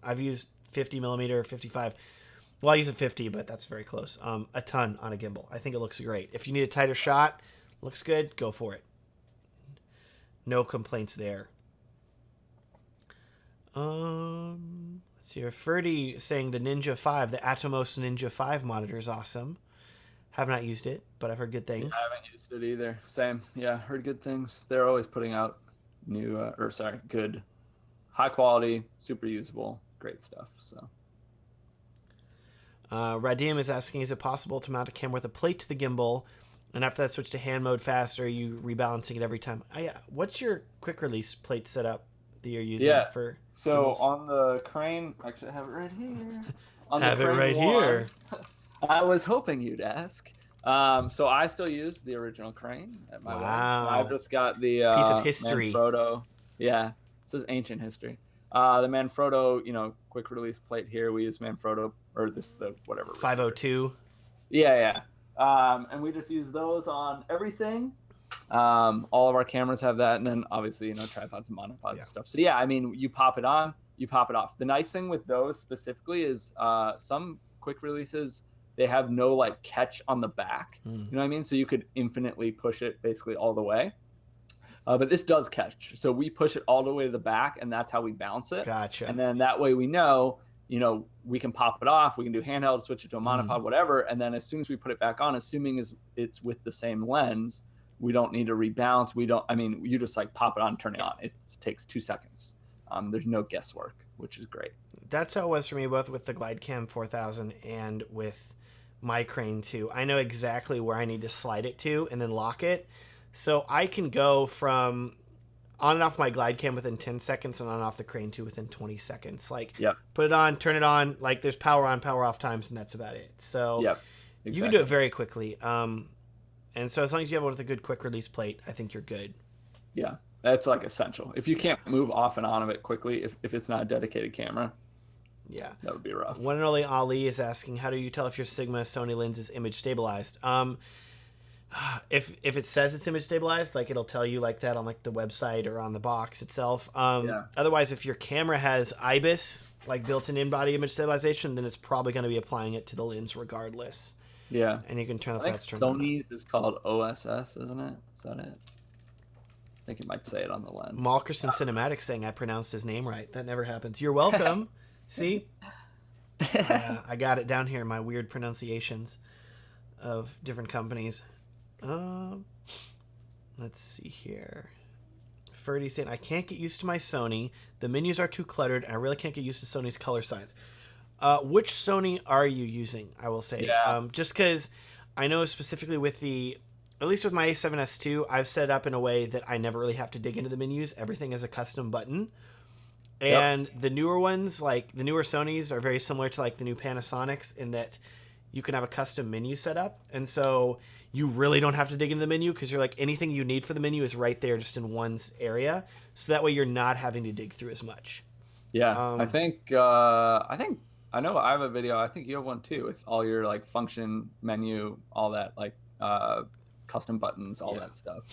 I've used 50mm, 55. Well, I use a 50, but that's very close. A ton on a gimbal. I think it looks great. If you need a tighter shot, looks good, go for it. no complaints there. Let's see here. Ferdy saying the Ninja 5, the Atomos Ninja 5 monitor is awesome. Have not used it, but I've heard good things. Yeah, I haven't used it either. Same. Yeah, heard good things. They're always putting out new, good, high quality, super usable, great stuff. So. Radim is asking, is it possible to mount a camera with a plate to the gimbal, and after that switch to hand mode fast, or are you rebalancing it every time? What's your quick release plate setup that you're using for So gimbals? on the crane, actually I have it right here. On have the it crane right here. I was hoping you'd ask. So I still use the original crane at my weddings. I've just got the piece of history. Manfrotto. Yeah, it says ancient history. The Manfrotto, quick release plate here. We use Manfrotto, or whatever. 502. Yeah. And we just use those on everything. All of our cameras have that, and then obviously tripods and monopods and stuff. So yeah, I mean, you pop it on, you pop it off. The nice thing with those specifically is some quick releases, they have no like catch on the back. You know what I mean? So you could infinitely push it basically all the way. But this does catch, so we push it all the way to the back, and that's how we bounce it. Gotcha. And then that way we know, we can pop it off, we can do handheld, switch it to a monopod, whatever. And then as soon as we put it back on, assuming it's with the same lens, we don't need to rebalance. You just like pop it on, turn it on. It takes 2 seconds. There's no guesswork, which is great. That's how it was for me, both with the Glidecam 4000 and with my crane too. I know exactly where I need to slide it to and then lock it. So I can go from on and off my Glidecam within 10 seconds and on and off the crane too within 20 seconds. Put it on, turn it on, like there's power on, power off times, and that's about it. So exactly. You can do it very quickly. And so as long as you have one with a good quick release plate, I think you're good. Yeah, that's like essential. If you can't move off and on of it quickly, if it's not a dedicated camera, that would be rough. One and only Ali is asking, how do you tell if your Sigma Sony lens is image stabilized? If it says it's image stabilized, like it'll tell you like that on like the website or on the box itself. Otherwise, if your camera has IBIS, like built-in in-body image stabilization, then it's probably going to be applying it to the lens regardless. Yeah. And you can turn that's turned on. Sony's is called OSS, isn't it? Is that it? I think it might say it on the lens. Malkerson Cinematic saying I pronounced his name right. That never happens. You're welcome. See? I got it down here, my weird pronunciations of different companies. Let's see here. Ferdy saying, I can't get used to my Sony. The menus are too cluttered, and I really can't get used to Sony's color science. Which Sony are you using, I will say? Just because I know specifically with at least with my A7S II, I've set it up in a way that I never really have to dig into the menus. Everything is a custom button. And the newer ones, like the newer Sonys, are very similar to like the new Panasonics in that you can have a custom menu set up. And so you really don't have to dig into the menu because you're like anything you need for the menu is right there just in one's area. So that way you're not having to dig through as much. Yeah, I think I know I have a video. I think you have one too with all your like function menu, all that like custom buttons, all that stuff.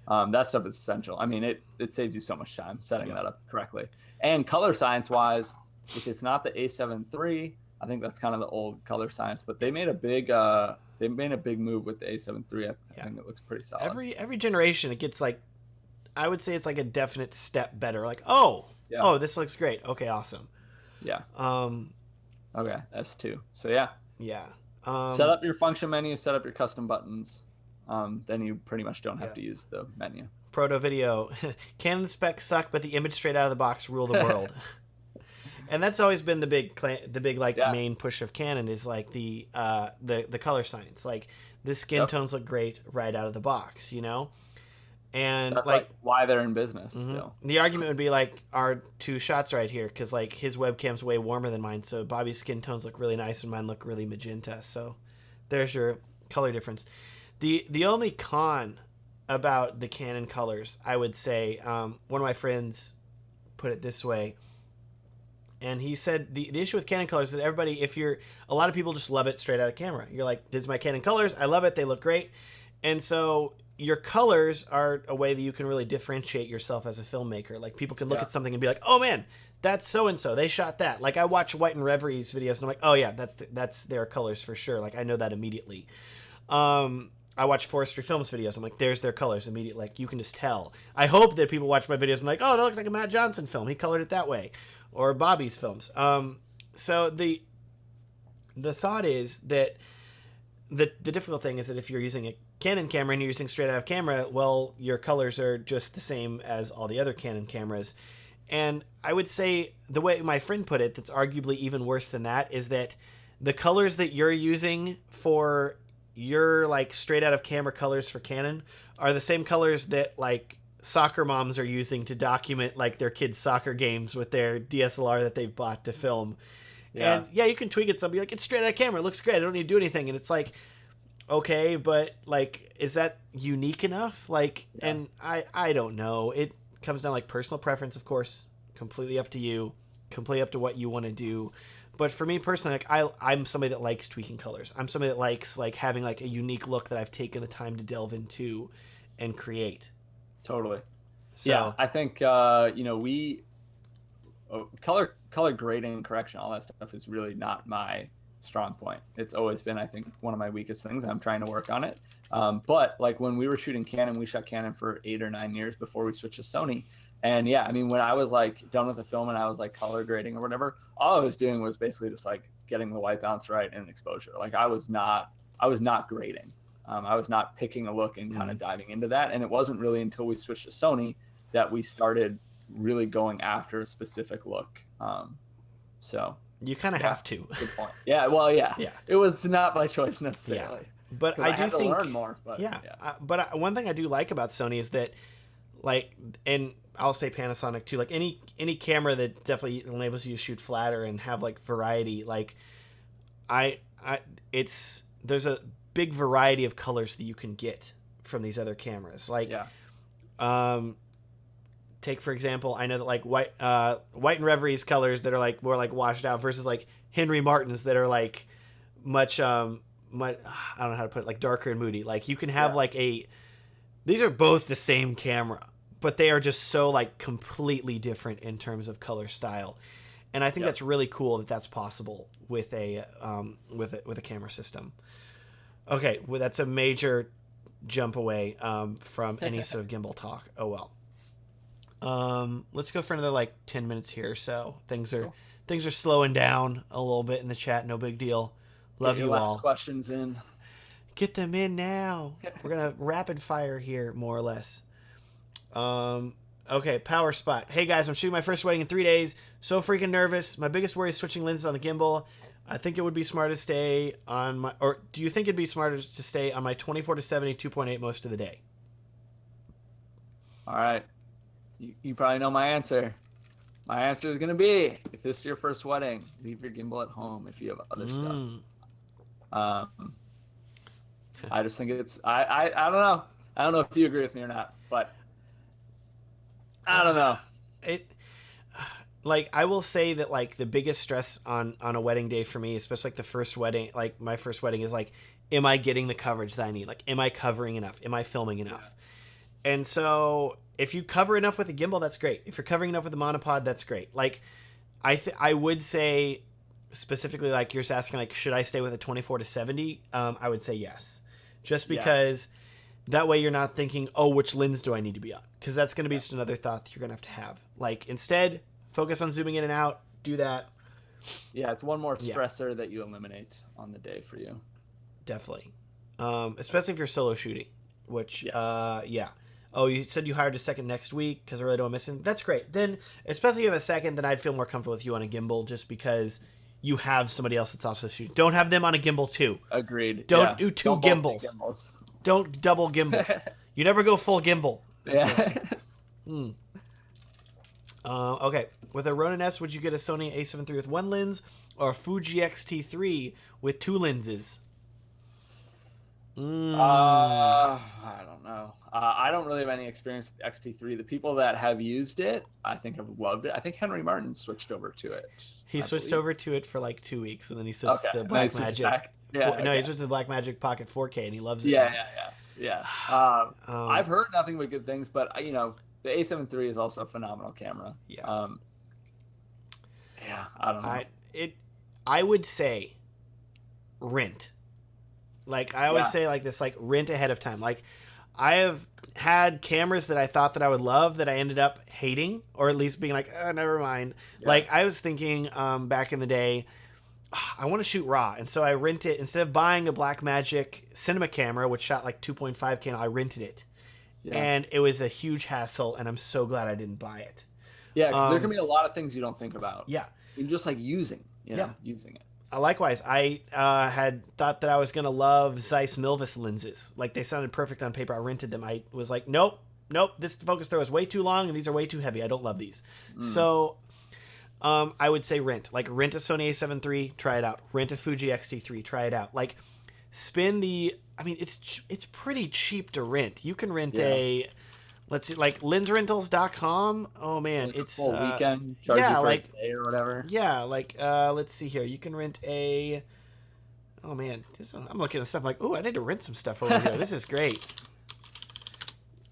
That stuff is essential. I mean, it saves you so much time setting that up correctly. And color science wise, if it's not the A7 III, I think that's kind of the old color science, but they made a big move with the A7 III. I think it looks pretty solid. Every generation it gets like, I would say it's like a definite step better. Like, this looks great. Okay, awesome. Yeah. Okay, S2. So yeah. Set up your function menu, set up your custom buttons. Then you pretty much don't have to use the menu. Proto Video. Canon specs suck, but the image straight out of the box rule the world. And that's always been the big main push of Canon is like the color science. Like the skin tones look great right out of the box, And that's like why they're in business still. The argument would be like our two shots right here, because like his webcam's way warmer than mine, so Bobby's skin tones look really nice and mine look really magenta. So there's your color difference. The only con about the Canon colors, I would say, one of my friends put it this way, and he said the issue with Canon colors is a lot of people just love it straight out of camera. You're like, this is my Canon colors, I love it, they look great. And so your colors are a way that you can really differentiate yourself as a filmmaker. Like people can look at something and be like, oh man, that's so-and-so, they shot that. Like I watch White and Reveries videos and I'm like, oh yeah, that's their colors for sure. Like I know that immediately. I watch Forestry Films videos. I'm like, there's their colors immediately. Like, you can just tell. I hope that people watch my videos and like, oh, that looks like a Matt Johnson film. He colored it that way. Or Bobby's films. So the thought is that the difficult thing is that if you're using a Canon camera and you're using straight out of camera, well, your colors are just the same as all the other Canon cameras. And I would say the way my friend put it, that's arguably even worse than that, is that the colors that you're using for your like straight out of camera colors for Canon are the same colors that like soccer moms are using to document like their kids' soccer games with their DSLR that they've bought to film. Yeah. And yeah, you can tweak it some, be like, it's straight out of camera, it looks great, I don't need to do anything. And it's like, okay, but like, is that unique enough? Like, yeah. And I don't know. It comes down to like personal preference, of course, completely up to you, completely up to what you want to do. But for me personally, like I'm somebody that likes tweaking colors. I'm somebody that likes like having like a unique look that I've taken the time to delve into and create. Totally. So, yeah, I think we color grading, correction, all that stuff is really not my strong point. It's always been, I think, one of my weakest things. I'm trying to work on it. But like when we were shooting Canon, we shot Canon for 8 or 9 years before we switched to Sony. And yeah, I mean, when I was like done with the film and I was like color grading or whatever, all I was doing was basically just like getting the white balance right and exposure. Like I was not grading. I was not picking a look and kind of diving into that. And it wasn't really until we switched to Sony that we started really going after a specific look. So you kind of have to. Good point. Yeah. Well, yeah. It was not by choice necessarily. Yeah. But I do think learn more. But but one thing I do like about Sony is that, like, and I'll say Panasonic too. Like any camera that definitely enables you to shoot flatter and have like variety. Like, there's a big variety of colors that you can get from these other cameras. Like, take for example, I know that like White and Reverie's colors that are like more like washed out versus like Henry Martin's that are like much I don't know how to put it, like darker and moody. Like you can have like these are both the same camera, but they are just so like completely different in terms of color style. And I think that's really cool that that's possible with a camera system. Okay, well, that's a major jump away from any sort of gimbal talk. Oh well. Let's go for another like 10 minutes here or so. Things are slowing down a little bit in the chat. No big deal. Love you all. Last questions in. Get them in now. We're gonna rapid fire here, more or less. Okay, Power Spot. Hey guys, I'm shooting my first wedding in 3 days. So freaking nervous. My biggest worry is switching lenses on the gimbal. I think it would be smart to stay on my, or do you think it'd be smarter to stay on my 24-70 2.8 most of the day? All right. You probably know my answer. My answer is going to be, if this is your first wedding, leave your gimbal at home if you have other stuff. I just think it's, I don't know. I don't know if you agree with me or not, but I don't know. Like, I will say that, like, the biggest stress on a wedding day for me, especially, like, the first wedding, like, my first wedding is, like, am I getting the coverage that I need? Like, am I covering enough? Am I filming enough? Yeah. And so, if you cover enough with a gimbal, that's great. If you're covering enough with a monopod, that's great. Like, I would say, specifically, like, you're just asking, like, should I stay with a 24-70? I would say yes. Just because that way you're not thinking, oh, which lens do I need to be on? Because that's going to be just another thought that you're going to have. Like, instead, focus on zooming in and out. Do that. Yeah, it's one more stressor that you eliminate on the day for you. Definitely. Especially if you're solo shooting, which, Oh, you said you hired a second next week because I really don't miss it. That's great. Then, especially if you have a second, then I'd feel more comfortable with you on a gimbal just because you have somebody else that's also shooting. Don't have them on a gimbal too. Agreed. Don't do two gimbals. Don't double gimbal. You never go full gimbal. Okay. With a Ronin S, would you get a Sony A7 III with one lens or a Fuji X-T3 with two lenses? I don't know. I don't really have any experience with X-T3. The people that have used it, I think have loved it. I think Henry Martin switched over to it. He switched over to it for like 2 weeks, and then he switched to the Blackmagic. He switched to the Blackmagic Pocket 4K, and he loves it. Yeah. I've heard nothing but good things, but the A7 III is also a phenomenal camera. Yeah. I don't know. I would say rent. Like I always say like this, like rent ahead of time. Like I have had cameras that I thought that I would love that I ended up hating, or at least being like, oh, never mind. Like I was thinking back in the day, I want to shoot RAW, and so I rented, instead of buying a Blackmagic cinema camera which shot like 2.5K, I rented it. And it was a huge hassle, and I'm so glad I didn't buy it. Yeah, because there can be a lot of things you don't think about. Yeah. And just like using it. Likewise, I had thought that I was going to love Zeiss Milvis lenses. Like, they sounded perfect on paper. I rented them. I was like, nope, this focus throw is way too long, and these are way too heavy. I don't love these. So I would say rent. Like, rent a Sony a7 III, try it out. Rent a Fuji X-T3, try it out. Like, spend the... I mean, it's pretty cheap to rent. You can rent a... Let's see, like lensrentals.com. Oh man, like it's full weekend. Charge you for like a day or whatever. Yeah, like let's see here. You can rent a. Oh man, I'm looking at stuff like, oh, I need to rent some stuff over here. This is great.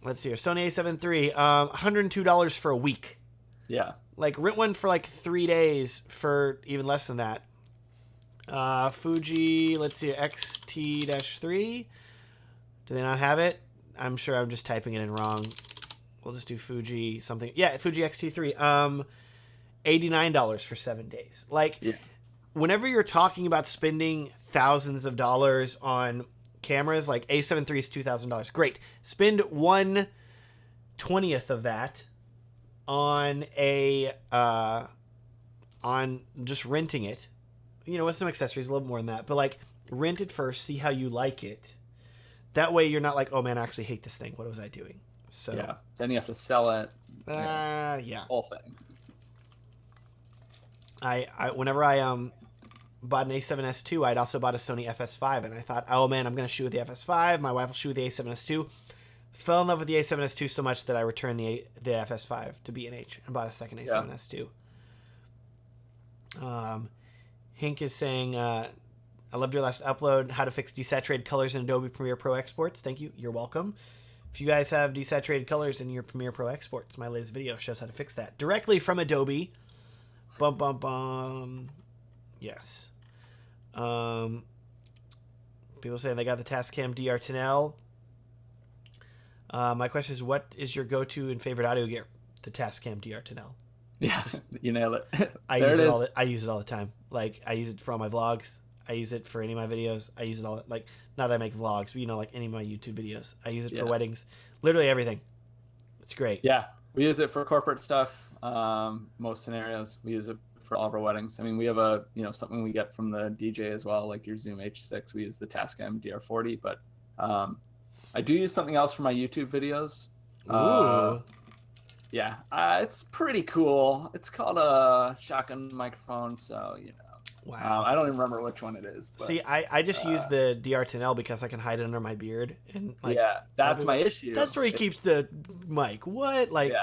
Let's see here. Sony A7 III, $102 for a week. Yeah. Like rent one for like 3 days for even less than that. Fuji, let's see, XT-3. Do they not have it? I'm sure I'm just typing it in wrong. We'll just do Fuji something. Yeah, Fuji XT3. $89 for 7 days. Like, whenever you're talking about spending thousands of dollars on cameras, like A7 III is $2,000. Great. Spend 1/20th of that on on just renting it. You know, with some accessories, a little more than that. But like, rent it first, see how you like it. That way you're not like, oh man, I actually hate this thing. What was I doing? So yeah, then you have to sell it. Whole thing. I whenever I bought an A7S II, I'd also bought a Sony FS5, and I thought, oh man, I'm gonna shoot with the FS5. My wife will shoot with the A7S II. Fell in love with the A7S II so much that I returned the FS5 to B&H and bought a second A7S II. Hink is saying, I loved your last upload, how to fix desaturated colors in Adobe Premiere Pro exports. Thank you. You're welcome. If you guys have desaturated colors in your Premiere Pro exports, my latest video shows how to fix that directly from Adobe. Bum, bum, bum. Yes. People saying they got the Tascam DR10L. My question is, what is your go-to and favorite audio gear? The Tascam DR10L. Yeah, you nailed it. I use it all the time. Like, I use it for all my vlogs. I use it for any of my videos. I use it all, like, not that I make vlogs, but, you know, like any of my YouTube videos. I use it for weddings. Literally everything. It's great. Yeah. We use it for corporate stuff. Most scenarios. We use it for all of our weddings. I mean, we have something we get from the DJ as well, like your Zoom H6. We use the Tascam DR40, but I do use something else for my YouTube videos. Ooh. Yeah. It's pretty cool. It's called a shotgun microphone, so, you know. Wow. I don't even remember which one it is. But, see, I just use the DR10L because I can hide it under my beard. And like, yeah, that's my issue. That's where he keeps the mic. What? Like,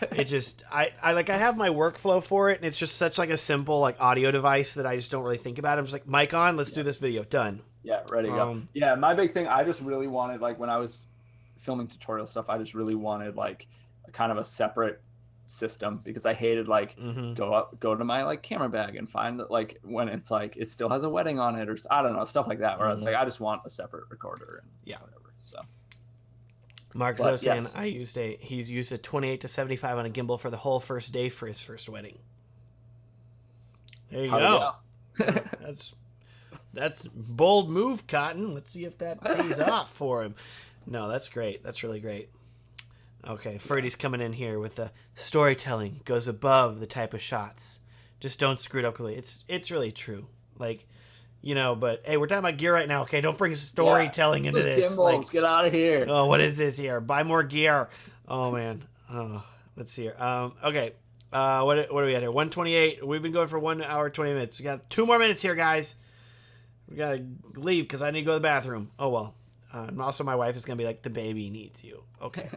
it just, I have my workflow for it, and it's just such like a simple like audio device that I just don't really think about. I'm just like, mic on, let's do this video. Done. Yeah, ready to go. Yeah, my big thing, I just really wanted, like when I was filming tutorial stuff, I just really wanted like a kind of a separate system, because I hated like go to my like camera bag and find that like when it's like it still has a wedding on it, or I don't know, stuff like that, where I was like, I just want a separate recorder and whatever. So Mark's saying he's used a 28 to 75 on a gimbal for the whole first day for his first wedding. There you go. That's bold move, Cotton. Let's see if that pays off for him. No, that's great. That's really great. Okay, Ferdy's coming in here with the storytelling goes above the type of shots. Just don't screw it up completely. It's really true. Like, you know, but hey, we're talking about gear right now. Okay, don't bring storytelling into this. Gimbals, like, get out of here. Oh, what is this here? Buy more gear. Oh man. Oh, let's see here. Okay. What are we at here? 128. We've been going for 1 hour 20 minutes. We got 2 more minutes here, guys. We gotta leave because I need to go to the bathroom. Oh well. And also, my wife is gonna be like, the baby needs you. Okay.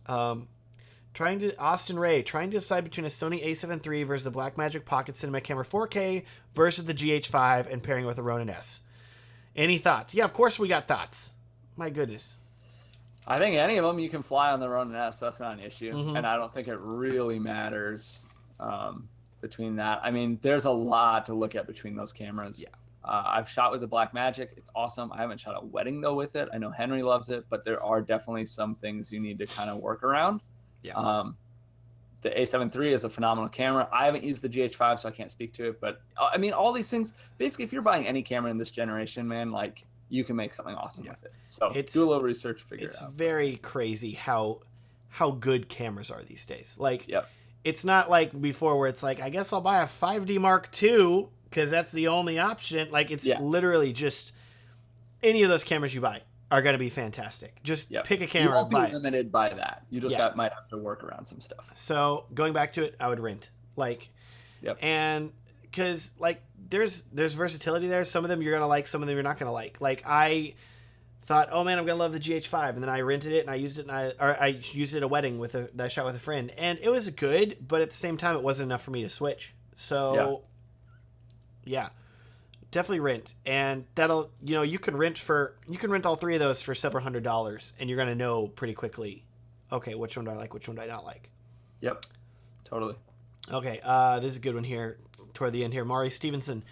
Austin Ray trying to decide between a Sony A7 III versus the Blackmagic Pocket Cinema Camera 4K versus the GH5 and pairing it with a Ronin S. Any thoughts? Yeah, of course we got thoughts. My goodness. I think any of them you can fly on the Ronin S. That's not an issue, and I don't think it really matters between that. I mean, there's a lot to look at between those cameras. Yeah. I've shot with the Blackmagic. It's awesome. I haven't shot a wedding though with it. I know Henry loves it, but there are definitely some things you need to kind of work around. Yeah. The A7 III is a phenomenal camera. I haven't used the GH5, so I can't speak to it. But I mean, all these things, basically, if you're buying any camera in this generation, man, like you can make something awesome with it. So do a little research, figure it out. It's very crazy how good cameras are these days. Like, yep. It's not like before where it's like, I guess I'll buy a 5D Mark II because that's the only option. Like, it's literally just any of those cameras you buy are going to be fantastic. Just pick a camera. You won't be limited by that. You just might have to work around some stuff. So going back to it, I would rent. Like, and because like there's versatility there. Some of them you're gonna like, some of them you're not gonna like. Like I thought, oh man, I'm gonna love the GH5, and then I rented it and I used it, and I used it at a wedding that I shot with a friend, and it was good, but at the same time, it wasn't enough for me to switch. So yeah. Definitely rent, and that'll you can rent all three of those for several $100s, and you're gonna know pretty quickly, okay, which one do I like, which one do I not like. Yep, totally. Okay, this is a good one here toward the end here. Mari Stevenson,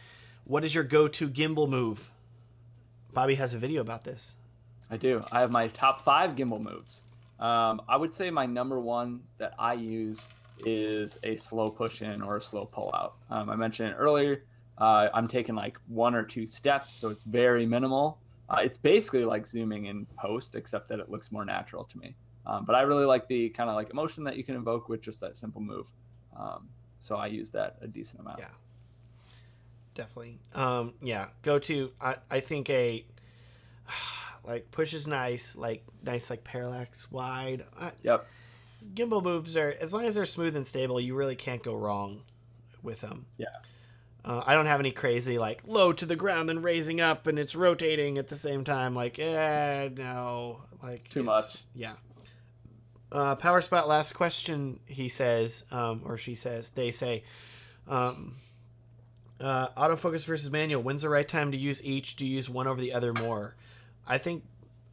what is your go-to gimbal move? Bobby has a video about this. I do. I have my top 5 gimbal moves. I would say my number one that I use is a slow push in or a slow pull out. I mentioned it earlier. I'm taking like 1 or 2 steps, so it's very minimal. It's basically like zooming in post, except that it looks more natural to me. But I really like the kind of like emotion that you can invoke with just that simple move. So I use that a decent amount. Yeah, definitely. Go to. I think like push is nice, like parallax wide. Yep. Gimbal moves are, as long as they're smooth and stable, you really can't go wrong with them. Yeah. I don't have any crazy like low to the ground and raising up and it's rotating at the same time. Like, no, like too much. Yeah. Power Spot, last question. He says, or she says, they say, autofocus versus manual. When's the right time to use each? Do you use one over the other more? I think,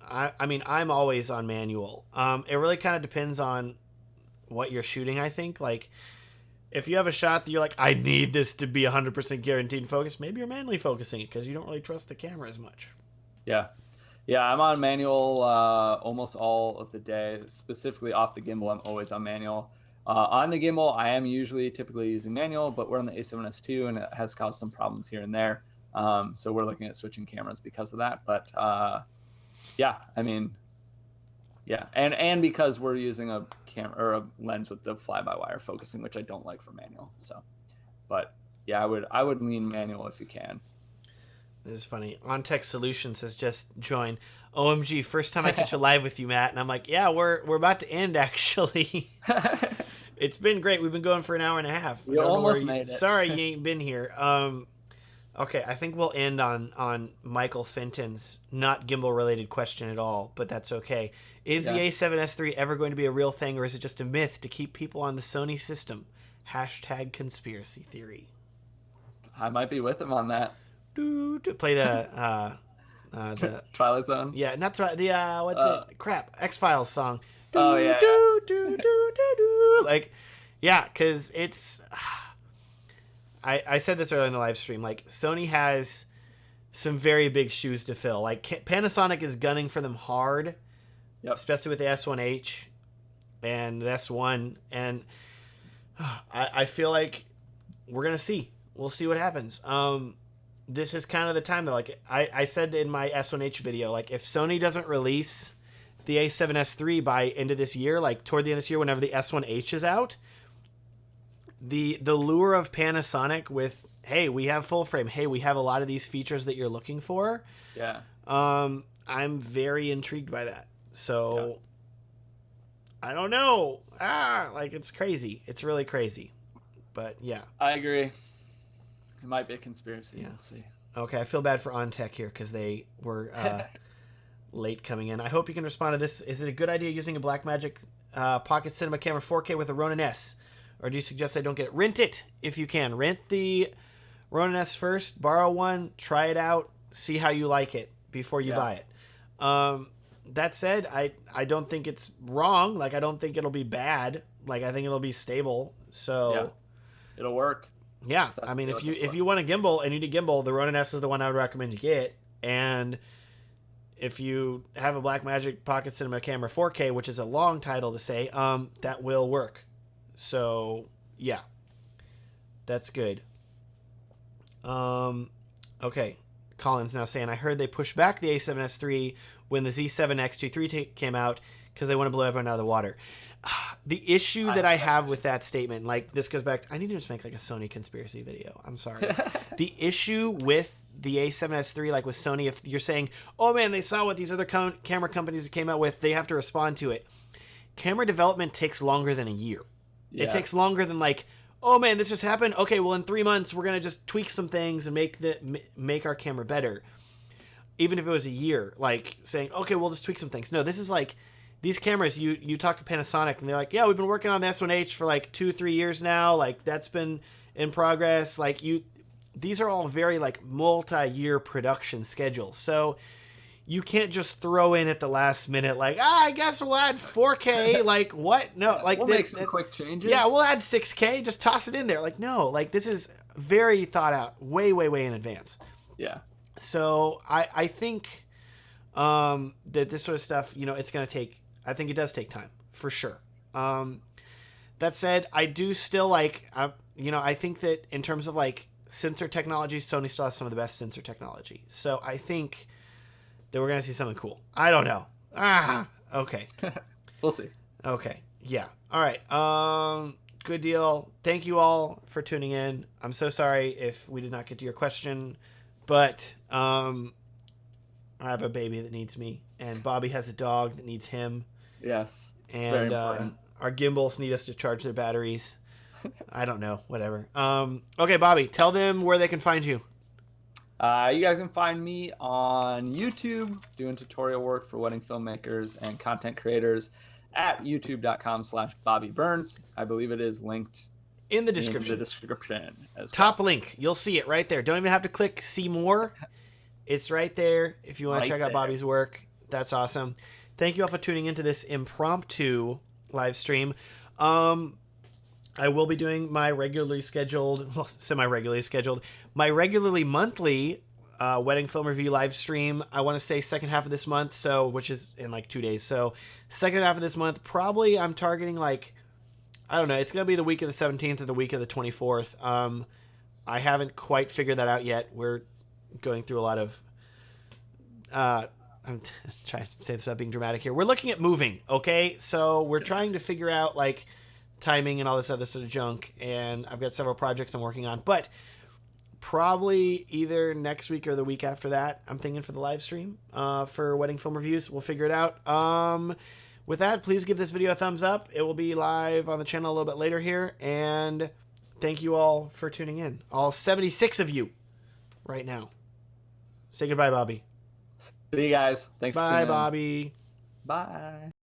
I mean, I'm always on manual. It really kind of depends on what you're shooting. I think like, if you have a shot that you're like, I need this to be 100% guaranteed focus, maybe you're manually focusing it because you don't really trust the camera as much. Yeah. Yeah, I'm on manual almost all of the day. Specifically off the gimbal, I'm always on manual. On the gimbal, I am typically using manual, but we're on the A7S II, and it has caused some problems here and there. So we're looking at switching cameras because of that. But yeah, I mean, yeah, and because we're using a camera or a lens with the fly-by-wire focusing, which I don't like for manual. So, but yeah, I would lean manual if you can. This is funny. On Tech Solutions has just joined. OMG, first time I catch a live with you, Matt, and I'm like, yeah, we're about to end actually. It's been great. We've been going for an hour and a half. We almost made it. Sorry you ain't been here. Okay, I think we'll end on Michael Fenton's not gimbal related question at all, but that's okay. Is the A7S III ever going to be a real thing, or is it just a myth to keep people on the Sony system? # conspiracy theory. I might be with him on that. Play the Twilight Zone. Yeah, not the what's it? Crap, X-Files song. Oh yeah. Like, yeah, because it's. I said this earlier in the live stream. Like, Sony has some very big shoes to fill. Like, Panasonic is gunning for them hard, especially with the S1H and the S1. And I feel like we're gonna see. We'll see what happens. This is kind of the time though. Like I said in my S1H video, like if Sony doesn't release the A7S III by end of this year, like toward the end of this year, whenever the S1H is out. The lure of Panasonic with, hey, we have full frame. Hey, we have a lot of these features that you're looking for. Yeah. I'm very intrigued by that. So, I don't know. Like it's crazy. It's really crazy. But yeah. I agree. It might be a conspiracy. Yeah. We'll see. Okay, I feel bad for OnTech here because they were late coming in. I hope you can respond to this. Is it a good idea using a Blackmagic Pocket Cinema Camera 4K with a Ronin S? Or do you suggest I don't get it? Rent it if you can. Rent the Ronin S first, borrow one, try it out, see how you like it before you buy it. That said, I don't think it's wrong. Like, I don't think it'll be bad. Like, I think it'll be stable. So it'll work. Yeah, I mean, if you want a gimbal and you need a gimbal, the Ronin S is the one I would recommend you get. And if you have a Blackmagic Pocket Cinema Camera 4K, which is a long title to say, that will work. So yeah, that's good. Okay, Colin's now saying, I heard they pushed back the A7S III when the Z7 X-T3 came out because they want to blow everyone out of the water. The issue that I have with that statement, like, this goes back to, I need to just make like a Sony conspiracy video. I'm sorry. The issue with the A7S III, like with Sony, if you're saying, oh man, they saw what these other camera companies came out with, they have to respond to it. Camera development takes longer than a year. Yeah. It takes longer than like, oh man, this just happened. Okay, well in 3 months we're gonna just tweak some things and make our camera better. Even if it was a year, like saying, okay, we'll just tweak some things. No, this is like, these cameras, you talk to Panasonic and they're like, yeah, we've been working on the S1H for like 2-3 years now. Like that's been in progress. Like these are all very like multi-year production schedules. So you can't just throw in at the last minute like, I guess we'll add 4K. Like what? No, like we'll make some quick changes. Yeah, we'll add 6K. Just toss it in there. Like no, like this is very thought out, way in advance. Yeah. So I think that this sort of stuff, it's going to take. I think it does take time for sure. That said, I do still like, I think that in terms of like sensor technology, Sony still has some of the best sensor technology. So I think that we're going to see something cool. I don't know. Okay. We'll see. Okay. Yeah. All right. Good deal. Thank you all for tuning in. I'm so sorry if we did not get to your question, but I have a baby that needs me, and Bobby has a dog that needs him. Yes. And very important. Our gimbals need us to charge their batteries. I don't know. Whatever. Okay, Bobby, tell them where they can find you. You guys can find me on YouTube doing tutorial work for wedding filmmakers and content creators at youtube.com/Bobby Burns. I believe it is linked in the description. As Top link. You'll see it right there. Don't even have to click see more. It's right there if you want to check out Bobby's work. That's awesome. Thank you all for tuning into this impromptu live stream. I will be doing my regularly scheduled, well, semi-regularly scheduled, my regularly monthly wedding film review live stream. I want to say second half of this month, so which is in like 2 days. So second half of this month, probably I'm targeting like, I don't know, it's going to be the week of the 17th or the week of the 24th. I haven't quite figured that out yet. We're going through a lot of... I'm trying to say this without being dramatic here. We're looking at moving, okay? So we're trying to figure out, like, timing and all this other sort of junk. And I've got several projects I'm working on. But probably either next week or the week after that, I'm thinking for the live stream for wedding film reviews. We'll figure it out. With that, please give this video a thumbs up. It will be live on the channel a little bit later here. And thank you all for tuning in. All 76 of you right now. Say goodbye, Bobby. See you guys. Thanks for tuning in. Bye, Bobby. Bye.